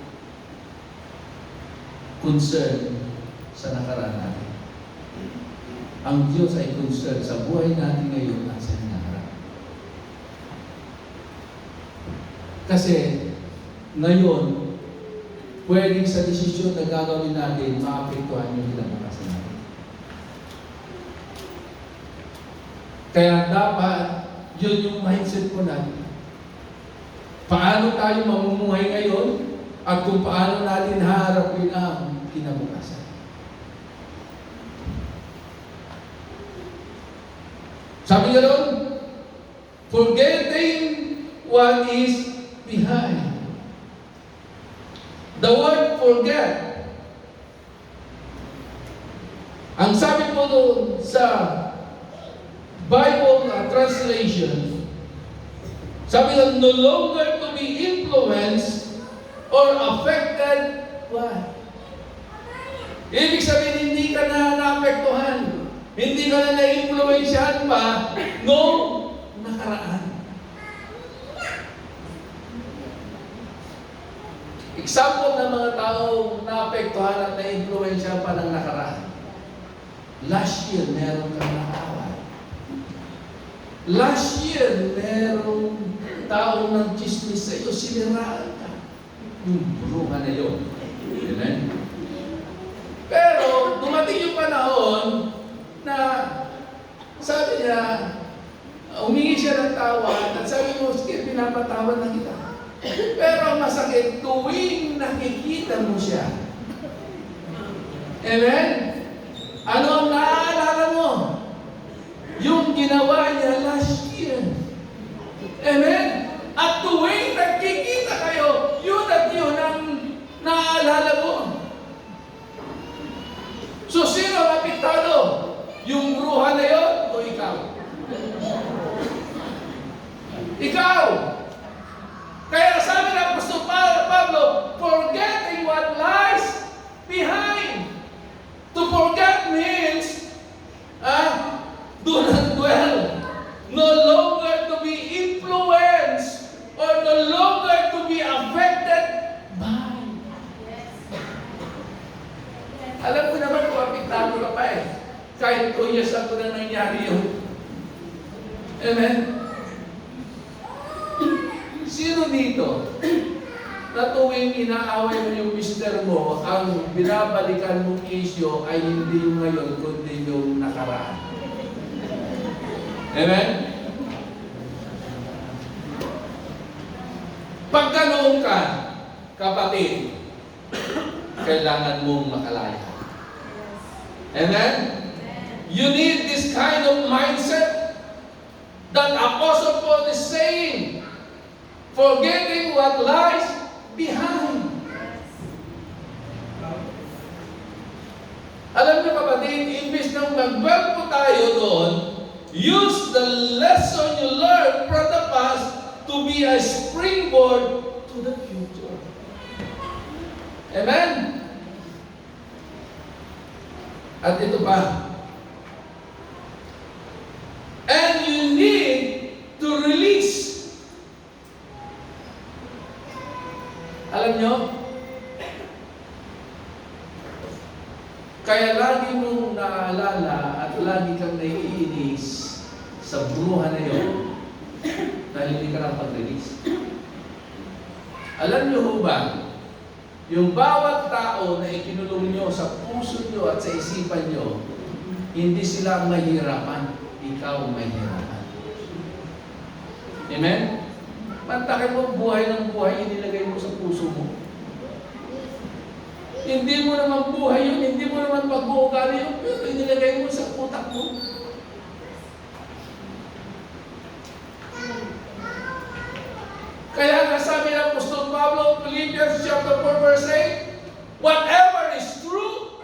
concern sa nakaraan natin. Ang Diyos ay concern sa buhay natin ngayon at sa nakaraan. Kasi ngayon, pwedeng sa desisyon na gagawin natin, maapektuhan yung kinabukasan natin. Kaya dapat, yun yung mindset po natin. Paano tayo mamumuhay ngayon at kung paano natin haharapin ang kinabukasan. Sabi niya doon, forgetting what is behind. The word forget. Ang sabi po doon sa Bible translation, sabi nga, no longer to be influenced or affected. What? Ibig sabihin, hindi ka na naapektuhan. Hindi ka na na-influensyahan pa noong nakaraan. Example ng mga taong naapektuhan at na-influensyahan pa ng nakaraan. Last year, meron kang nakawal. Last year, merong taong ng chismis sa iyo, siniraan ka. Yung bruha na yun. Amen? Pero, dumating yung panahon na sabi niya, humingi siya ng tawad at sabi mo, sige, pinapatawad na kita. Pero ang masakit, tuwing nakikita mo siya. Amen? Ano ang naaalala mo? Yung ginawa niya last year. Amen? At tuwing nagkikita kayo, yun at yun ang naaalala mo. So, sino ang apektado? Yung bruha na yun o ikaw? Ikaw! Kaya sabi ng Apostol Pablo, forgetting what lies behind. To forget means, do not dwell. No longer to be influenced or no longer to be affected by. Alam ko naman kung apektado ka pa eh. Kahit 2 years ako na nangyari yun. Amen? Sino dito na tuwing inaaway mo yung mister mo, ang binabalikan mong isyo ay hindi yung ngayon, kundi yung nakaraan? Amen? Pagka noong ka, kapatid, kailangan mong makalaya. Amen? You need this kind of mindset that Apostle Paul is saying. Forgetting what lies nang mag-dwell po tayo doon, use the lesson you learned from the past to be a springboard to the future. Amen? At ito pa. And you need to release. Alam nyo? Kaya lagi mong naalala at lagi kang naiinis sa buruhan na yun dahil hindi ka nang pag-release. Alam nyo ho ba, yung bawat tao na ikinulong nyo sa puso nyo at sa isipan nyo, hindi sila mahirapan, ikaw mahirapan. Amen? Mantakin mo buhay ng buhay, inilagay mo sa puso mo. Hindi mo naman buhay yun, hindi mo naman pag-uugali yun, pero inilagay mo sa utak mo. Kaya nga sabi ng Apostol Pablo, Philippians chapter 4 verse 8, whatever is true,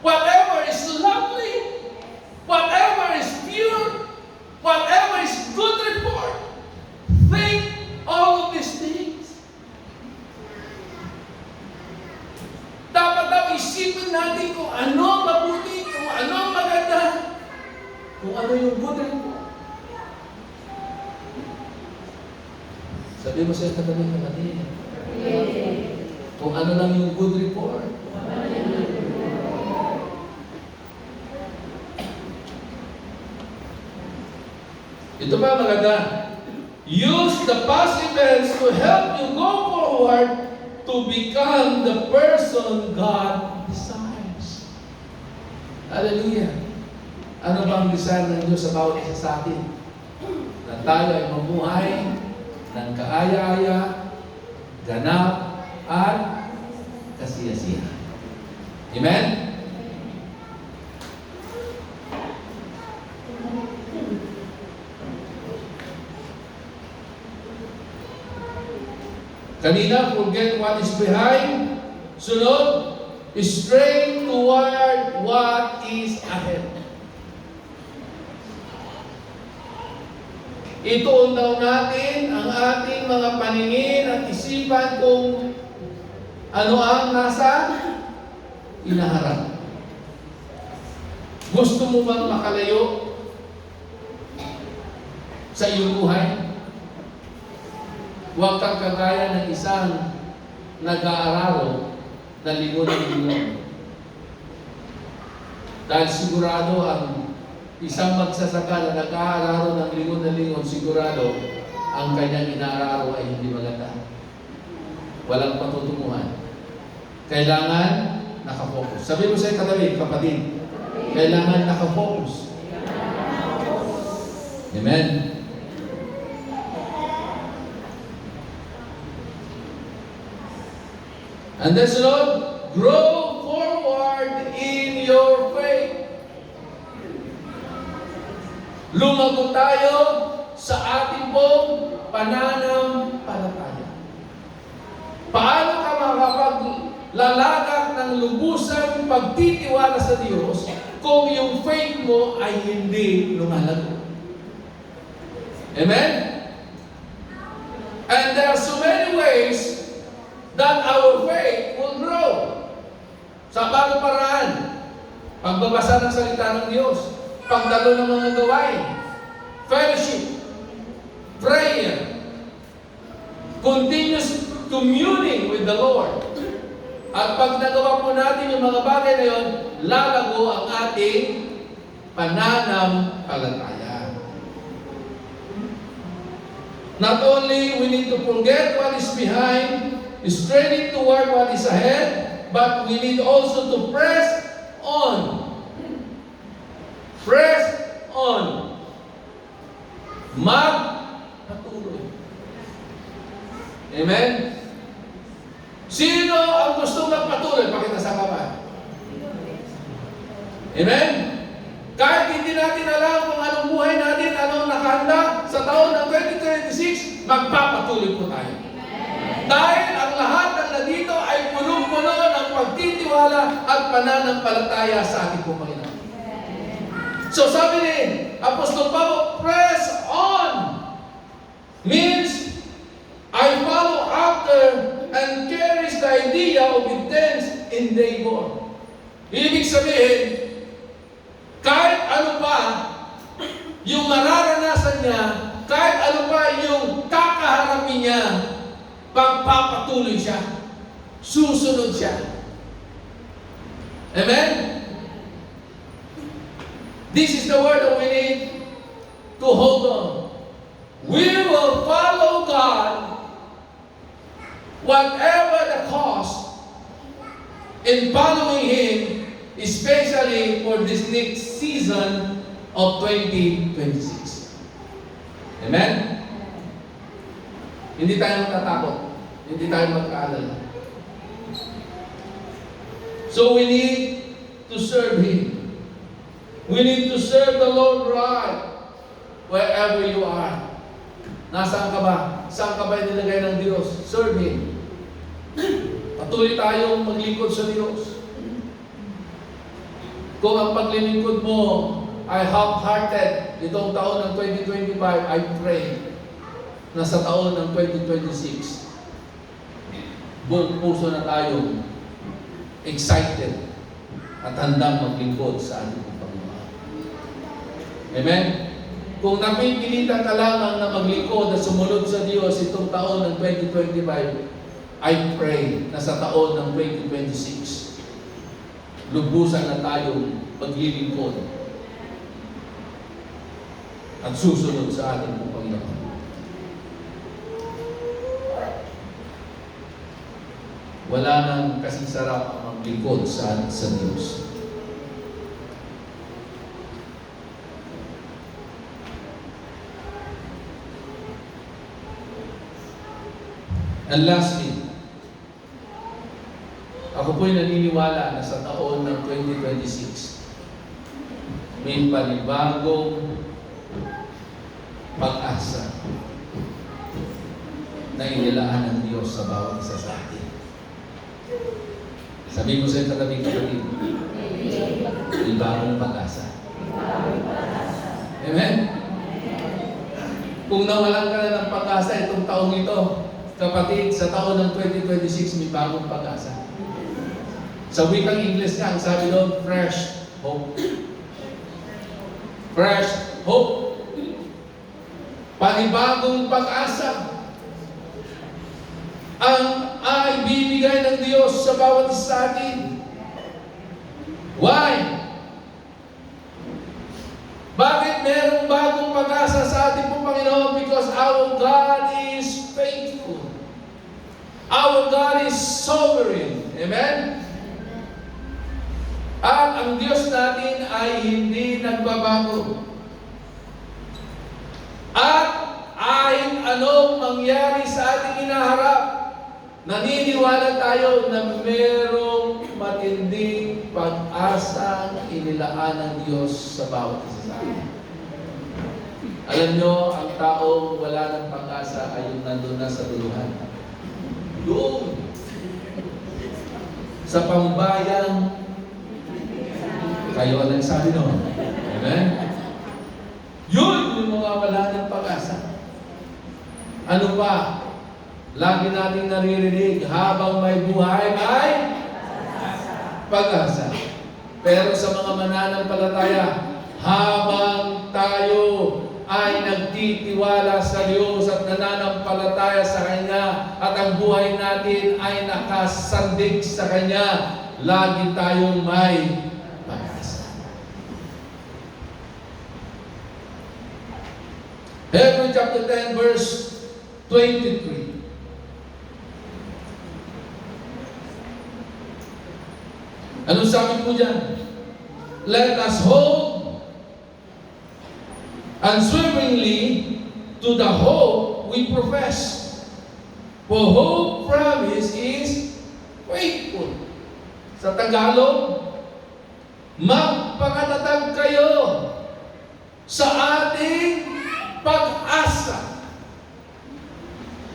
whatever is lovely, whatever is pure, whatever is good report, think all of these things. Dapat daw isipin natin kung ano ang mabuti, kung ano ang maganda, kung ano yung good report. Sabi mo sa katabi kapatid, kung ano lang yung good report. Ito pa maganda. Use the past events to help you go forward to become the person God desires. Hallelujah. Ano ba ang desire ng Diyos sa bawat isa sa atin? Na tayo ay mabuhay ng kaaya-aya, ganap, at kasiyasihan. Amen? Kanina, forget what is behind. Sunod, strain toward what is ahead. Ituon daw natin ang ating mga paningin at isipan kung ano ang nasa inaharap. Gusto mo bang makalayo sa iyong buhay? Huwag kang kagaya ng isang nag-aararo na lingon-lingon. Dahil sigurado ang isang magsasaka na nag-aararo ng lingon-lingon, sigurado ang kanyang inaararo ay hindi maganda. Walang patutunguhan. Kailangan nakafocus. Sabi mo sa katabi, kapatid, kailangan nakafocus. Amen? And then sunod, grow forward in your faith. Lumago tayo sa ating pong pananampalataya. Paano ka makapaglalagak ng lubusang pagtitiwala sa Diyos kung yung faith mo ay hindi lumalago? Amen? And there are so many ways that our faith will grow. Sa bagong paraan, pagbabasa ng salita ng Diyos, pagdalo ng mga gawain, fellowship, prayer, continuous communing with the Lord. At pag nagawa po natin yung mga bagay na yun, lalago ang ating pananampalataya. Not only we need to forget what is behind, straining toward what is ahead, but we need also to press on. Press on. Magpatuloy. Amen? Sino ang gusto magpatuloy? Pakita sa kamay. Amen? Kahit hindi natin alam kung anong buhay natin, anong nakahanda sa taon ng 2026, magpapatuloy po tayo. Dahil ang lahat ng nandito ay punong-puno ng pagtitiwala at pananampalataya sa ating Panginoon. So sabi ni Apostol Paulo, press on means I follow after and carries the idea of intense endeavor. Ibig sabihin, kahit ano pa yung mararanasan niya, kahit ano pa yung kakaharapin niya, pagpapatuloy siya. Susunod siya. Amen? This is the word that we need to hold on. We will follow God whatever the cost in following Him, especially for this next season of 2026. Amen? Hindi tayo matatakot. Hindi tayo magkaalala. So we need to serve Him. We need to serve the Lord right wherever you are. Nasaan ka ba? Saan ka ba nilagay ng Diyos? Serve Him. Patuloy tayong maglingkod sa Diyos. Kung ang paglilingkod mo ay half-hearted itong taon ng 2025, I pray na sa taon ng 2026, buong puso na tayo excited at handang maglingkod sa ating Panginoon. Amen? Kung napipilitan ka lamang na maglingkod at sumunod sa Diyos itong taon ng 2025, I pray na sa taon ng 2026, lubusan na tayong maglilingkod at susunod sa ating Panginoon. Wala nang kasing sarap ang maglingkod sa Diyos. And lastly, ako po'y naniniwala na sa taon ng 2026, may panibagong pag-asa na inilaan ng Diyos sa bawat isa sa atin. Sabi mo sa katabing kapatid, may bagong pag-asa. Amen? Kung nawalan ka na ng pag-asa itong taong ito, kapatid, sa taon ng 2026, may bagong pag-asa. Sa wikang English nga, ang sabi doon, fresh hope. Fresh hope. Panibagong pag-asa ang ibibigay ng Diyos sa bawat isa sa atin. Why? Bakit merong bagong pag-asa sa ating pong Panginoon? Because our God is faithful. Our God is sovereign. Amen? At ang Diyos natin ay hindi nagbabago. At kahit anong mangyari sa ating inaharap, naniniwala tayo na merong matinding pag-asang inilaan ng Diyos sa bawat isa sa atin. Alam nyo, ang taong wala ng pag-asa ay yung nandun na sa tuluhan. Doon. Sa pambayang kayo ang nagsabi noon. Amen? Yun yung mga wala ng pag-asa. Ano pa? Lagi nating naririnig, habang may buhay ay pag-asa. Pero sa mga mananampalataya, habang tayo ay nagtitiwala sa Diyos at nananampalataya sa Kanya at ang buhay natin ay nakasandig sa Kanya, lagi tayong may pag-asa. Hebrews chapter 10 verse 23. Anong sabi po dyan? Let us hold unswervingly to the hope we profess. For hope promise is faithful. Sa Tagalog, magpakatatag kayo sa ating pag-asa.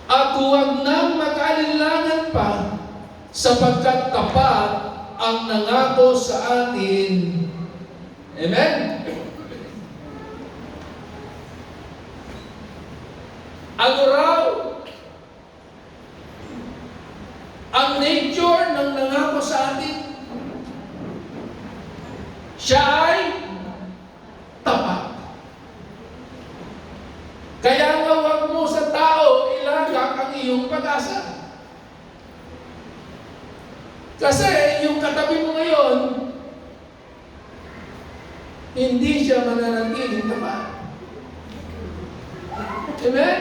At huwag nang mag-alinlangan pa sapagkat tapat ang nangako sa atin. Amen? Ano raw ang nature ng nangako sa atin? Siya ay tapat. Kaya nga huwag mo sa tao ilagak ang iyong pag-asa. Kasi yung katabi mo ngayon, hindi siya mananatiling tapat. Amen?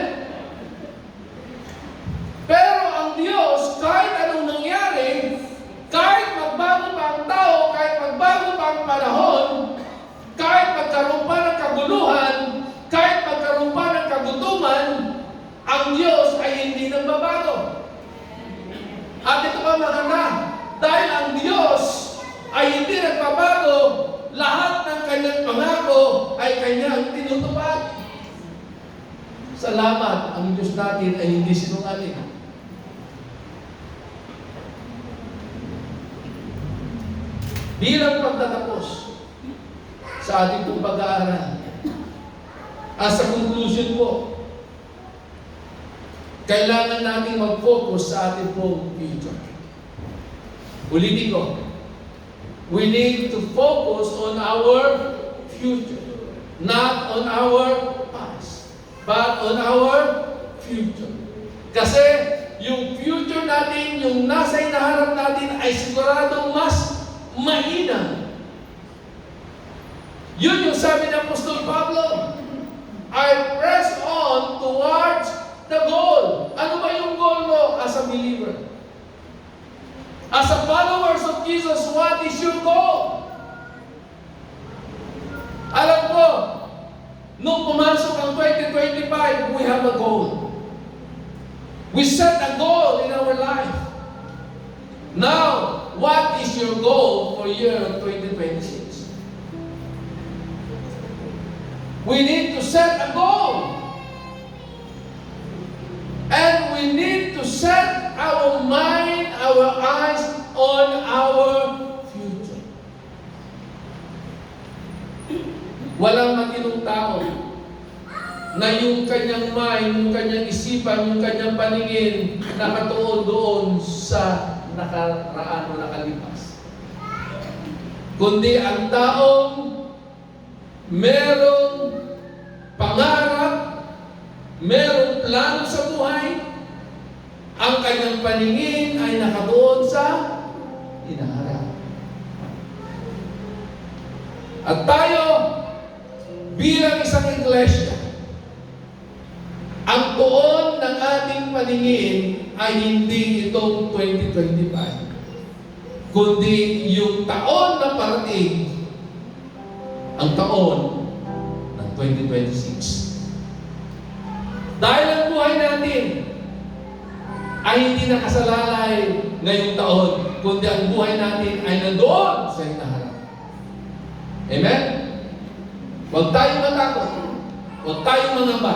Pero ang Diyos, kahit anong nangyari, kahit magbago pa ang tao, kahit magbago pa ang panahon, kahit magkaroon pa ng kaguluhan, kahit magkaroon pa ng kagutuman, ang Diyos ay hindi nagbabago. At ito pa maganda, dahil ang Diyos ay hindi nagbabago, lahat ng kanyang pangako ay kanyang tinutupad. Salamat, ang Diyos natin ay hindi sinungaling. Bilang pagtatapos sa ating pong pag-aaral, as a conclusion po, kailangan natin mag-focus sa ating pong future. Ulitin ko, we need to focus on our future, not on our past, but on our future. Kasi yung future natin, yung nasa inaharap natin ay siguradong mas mainam. Yun yung sabi ng Apostol Pablo, I press on towards the goal. Ano ba yung goal mo as a believer? As a followers of Jesus, what is your goal? Alam ko, nung pumasok ang 2025, we have a goal. We set a goal in our life. Now, what is your goal for year of 2026? We need to set a goal. And we need to set our mind, our eyes on our future. Walang matinong tao na yung kanyang mind, yung kanyang isipan, yung kanyang paningin nakatuon doon sa nakaraan o nakalipas. Kundi ang taong merong pangarap, merong plano sa buhay, ang kanyang paningin ay nakatuon sa hinaharap. At tayo, bilang isang iglesia, ang tuon ng ating paningin ay hindi itong 2025, kundi yung taon na parating, ang taon ng 2026. Dahil ang buhay natin ay hindi nakasalalay ngayong taon, kundi ang buhay natin ay nandoon sa hinaharap. Amen? Huwag tayong matakot. Huwag tayong mangamba.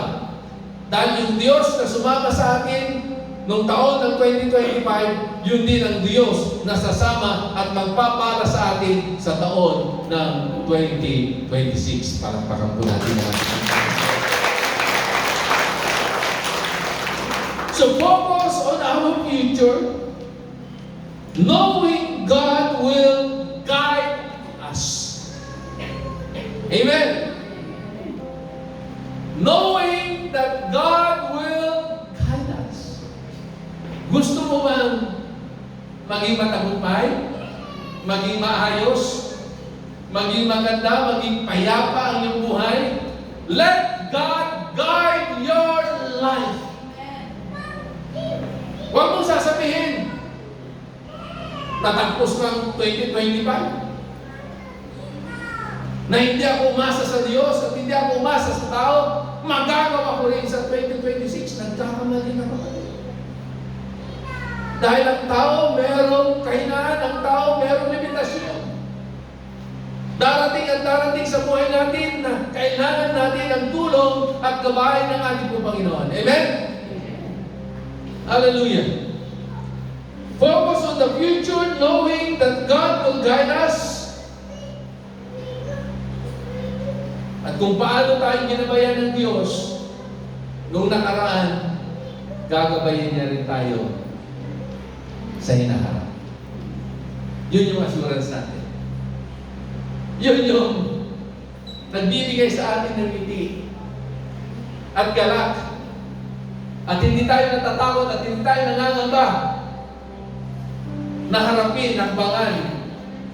Dahil yung Diyos na sumama sa atin noong taon ng 2025, yun din ang Diyos na sasama at magpapala sa atin sa taon ng 2026. Palakpakan po natin naman. So focus on our future, knowing God will guide us. Amen. Knowing that God will guide us. Gusto mo bang maging matagumpay? Maging maayos? Maging maganda? Maging payapa ang iyong buhay? Let God guide your life. Huwag mong sasabihin, natapos ng 2025, na hindi ako umasa sa Diyos at hindi ako umasa sa tao, magagawa ko rin sa 2026. Nagkakamali na ako. Dahil ang tao merong kahinaan, ang tao merong limitasyon. Darating at darating sa buhay natin na kailangan natin ang tulong at gabayan ng ating Panginoon. Amen? Hallelujah. Focus on the future, knowing that God will guide us. At kung paano tayo ginabayan ng Diyos, nung nakaraan, gagabayin niya rin tayo sa hinaharap. Yun yung assurance natin. Yun yung nagbibigay sa atin ng ngiti at galak. At hindi tayo natatakot at hindi tayo nangangamba na harapin, hakbangan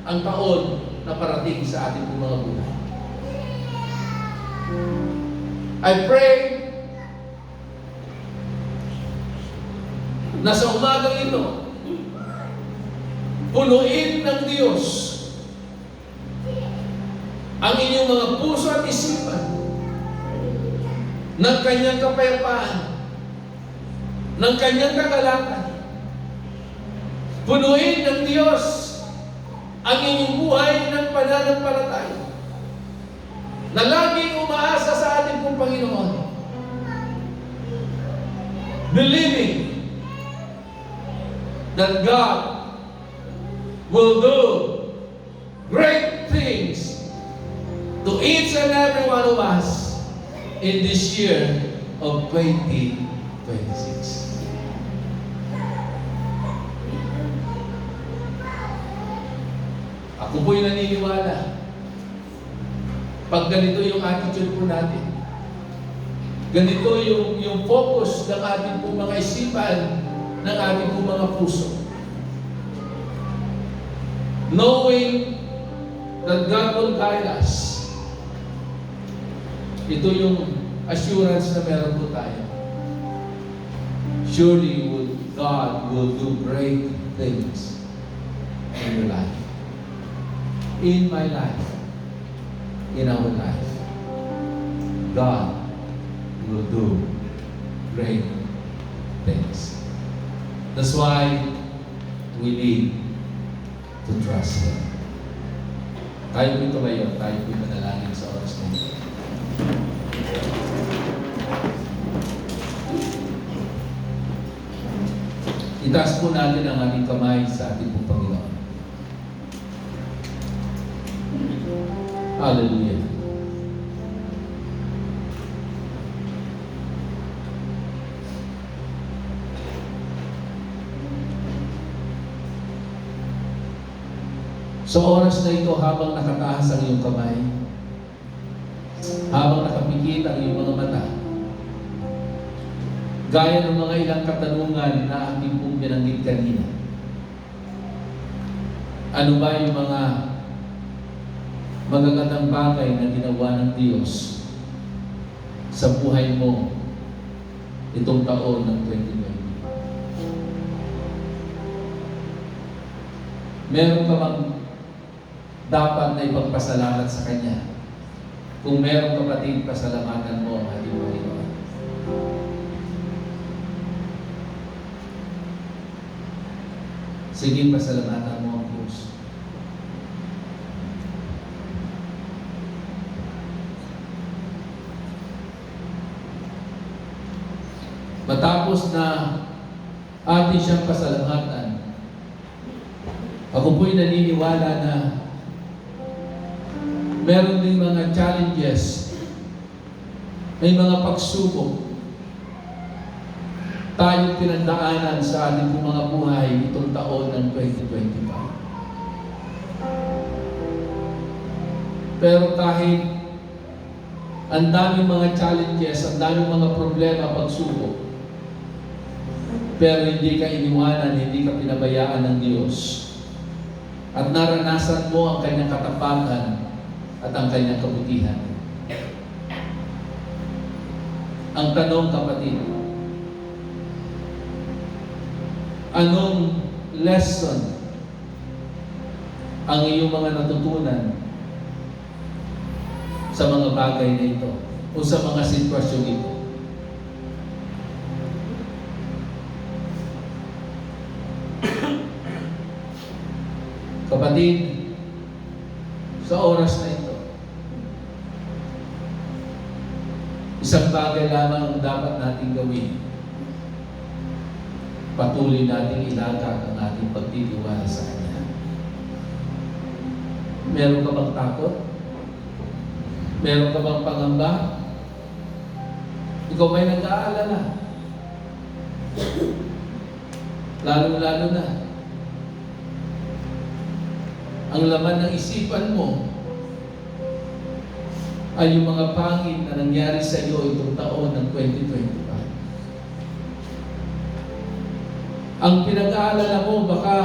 ang taon na parating sa ating mga buhay. I pray na sa umagang ito, punuin ng Diyos ang inyong mga puso at isipan ng kanyang kapayapaan, ng kanyang kagalakan. Punuin ng Diyos ang inyong buhay ng pananampalataya na laging umaasa sa ating pong Panginoon. Believing that God will do great things to each and every one of us in this year of 2026. Ako po'y naniniwala. Pag ganito yung attitude po natin, ganito yung focus ng ating po mga isipan, ng ating po mga puso, knowing that God will guide us, ito yung assurance na meron po tayo. Surely God will do great things in your life. In my life. In our life. God will do great things. That's why we need to trust Him. Tayo po tumayo, tayo po manalangin sa oras na ito. Itaas po natin ang ating kamay sa ating pong Panginoon. Hallelujah. Sa oras na ito, habang nakataas ang iyong kamay, habang nakapikit ang iyong mga mata, gaya ng mga ilang katanungan na ating pong binanggit kanina. Ano ba yung mga magagandang bagay na ginawa ng Diyos sa buhay mo itong taon ng 2020? Meron ka bang dapat na ipagpasalamat sa Kanya? Kung meron kapatid, pasalamatan mo ang ating Panginoon. Sige, pasalamatan mo ang Diyos. Matapos na atin siyang pasalamatan, ako po'y naniniwala na meron din mga challenges, may mga pagsubok tayong pinagdaanan sa ating mga buhay itong taon ng 2025. Pero kahit ang daming mga challenges, ang daming mga problema, pagsubok, pero hindi ka iniwanan, hindi ka pinabayaan ng Diyos, at naranasan mo ang kanyang katapatan at ang kanyang kabutihan. Ang tanong, kapatid, anong lesson ang iyong mga natutunan sa mga bagay na ito o sa mga sitwasyon ito? Kapatid, sa oras na ito, isang bagay lamang ang dapat natin gawin. Patuloy nating ilagak ang ating pagtitiwala sa Kanya. Meron ka bang takot? Meron ka bang pangamba? Ikaw may nag-aalala. Lalo-lalo na. Ang laman ng isipan mo ay yung mga pangit na nangyari sa iyo itong taon ng 2025. Ang pinag-aalala mo baka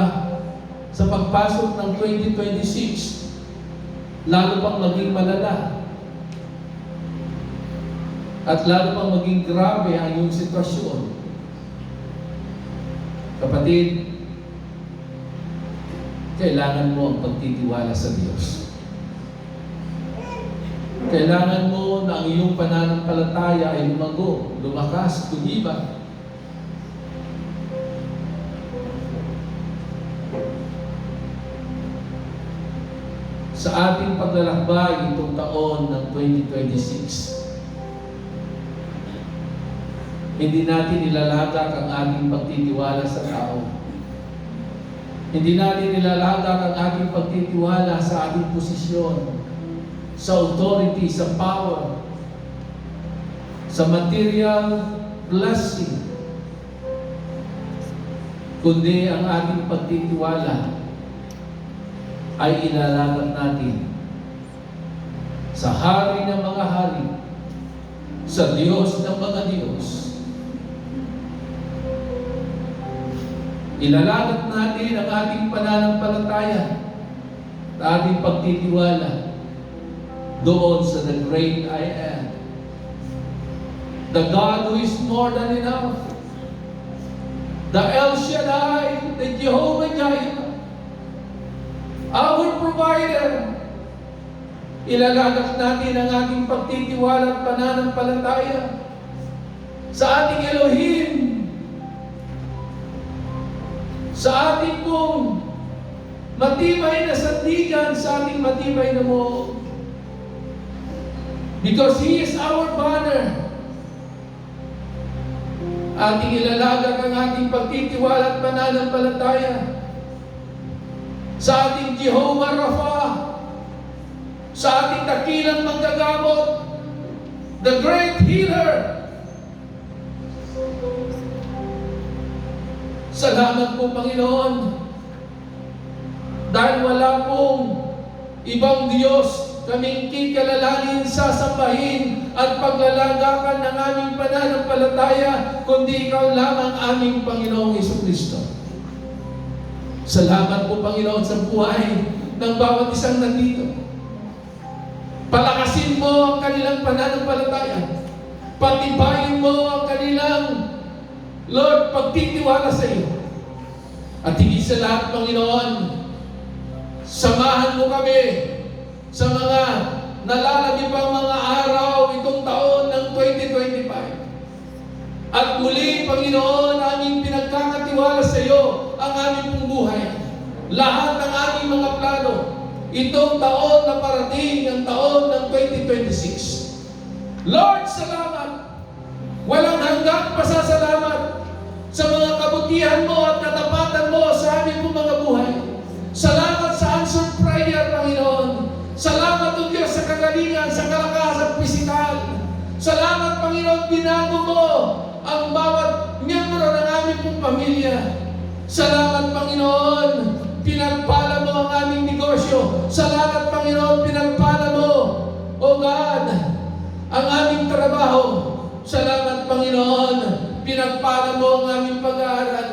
sa pagpasok ng 2026, lalo pang maging malala. At lalo pang maging grabe ang iyong sitwasyon. Kapatid, kailangan mo ang pagtitiwala sa Diyos. Kailangan mo na ang iyong pananampalataya ay lumago, lumakas, tumibay. Sa ating paglalakbay itong taon ng 2026, hindi natin nilalagak ang ating pagtitiwala sa tao. Hindi natin nilalagak ang ating pagtitiwala sa ating posisyon, sa authority, sa power, sa material blessing, kundi ang ating pagtitiwala ay ilalagak natin sa Hari ng mga hari, sa Diyos ng mga Diyos. Ilalagak natin ang ating pananampalataya at ating pagtitiwala doon sa the great I am. The God who is more than enough. The El Shaddai, the Jehovah Jireh, our provider. Ilalagak natin ang ating pagtitiwala at pananampalataya sa ating Elohim, sa ating pong matibay na sandigan, sa ating matibay na mo. Because He is our banner. Ating ilalagak ang ating pagtitiwala at pananampalataya sa ating Jehovah Rapha, sa ating dakilang manggagamot, the great healer. Salamat po, Panginoon, dahil wala pong ibang Diyos kaming kikalalanin, sasambahin at paglalagakan ng aming pananampalataya, kundi Ikaw lamang aming Panginoong Jesucristo. Salamat po, Panginoon, sa buhay ng bawat isang nandito. Palakasin mo ang kanilang pananampalataya. Patibayin mo ang kanilang, Lord, pagtitiwala sa iyo. At higit sa lahat, Panginoon, samahan mo kami sa mga nalalagip ang mga araw itong taon ng 2025. At muli, Panginoon, aming pinagkakatiwala sa iyo ang aming pong buhay. Lahat ng aming mga plano, itong taon na parating, ang taon ng 2026. Lord, salamat! Walang hanggang pasasalamat sa mga kabutihan mo at katapatan mo sa aming pong mga buhay. Salamat sa answered prayer, Panginoon. Salamat, O Diyos, sa kagalingan, sa kalakasan pisikal. Salamat, Panginoon, binago mo ang bawat miyembro ng aming pong pamilya. Salamat, Panginoon, pinagpala mo ang aming negosyo. Salamat, Panginoon, pinagpala mo, O God, ang aming trabaho. Salamat, Panginoon, pinagpala mo ang aming pag-aaral.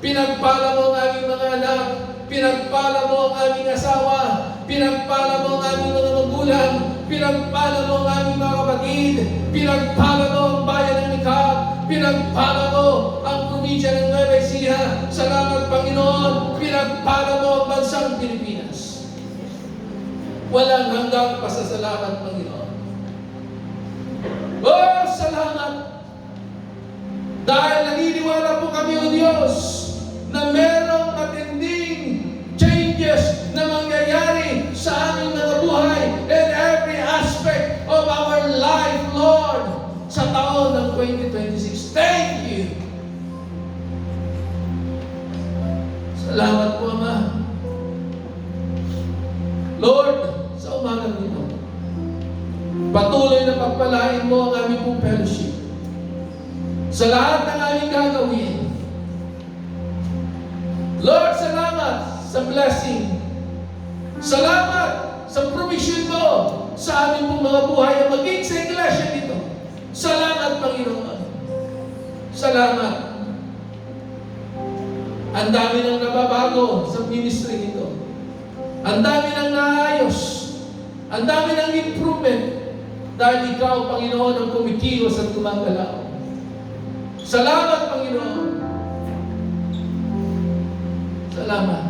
Pinagpala mo ang aming mga anak. Pinagpala mo ang aming asawa. Pinagpala mo ang aming mga magulang. Pinagpala mo ang aming mga kapatid. Pinagpala mo ang bayan ng Nicab. Pinagpala mo ang probinsya ng Nueva Ecija. Salamat, Panginoon. Pinagpala mo ang bansang Pilipinas. Walang hanggang pasasalamat, Panginoon. Oh, salamat! Dahil naniniwala po kami, O Diyos, na merong matinding changes na mangyayari sa aming mga buhay in every aspect of our life, Lord, sa taon ng 2026. Thank you! Salamat po, Ama. Lord, sa umagang nito, patuloy na pagpalain mo ang aming pong fellowship. sa lahat ng aming gagawin. Lord, salamat sa blessing. Salamat sa provision mo sa aming pong mga buhay at maging sa iglesia nito. Salamat, Panginoon. Salamat. Ang dami nang nababago sa ministry nito. Ang dami nang naayos. Ang dami nang improvement. Dahil ikaw, Panginoon, ang kumikilos at gumagalaw. Salamat, Panginoon. Salamat.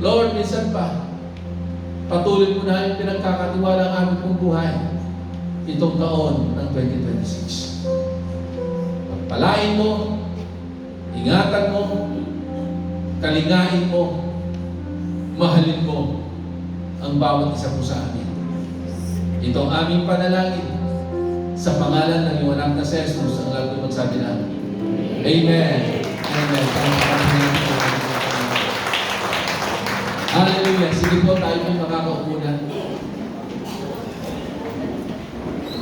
Lord, minsan pa, patuloy mo na yung pinagkakatiwala ng aming pong buhay itong taon ng 2026. Pagpalain mo, ingatan mo, kalingain mo, mahalin mo ang bawat isa po sa amin. Ito ang aming panalangin sa pangalan ng iyong anak na si Jesus ang lahat ko magsabi namin. Amen. Amen. Hallelujah. Sige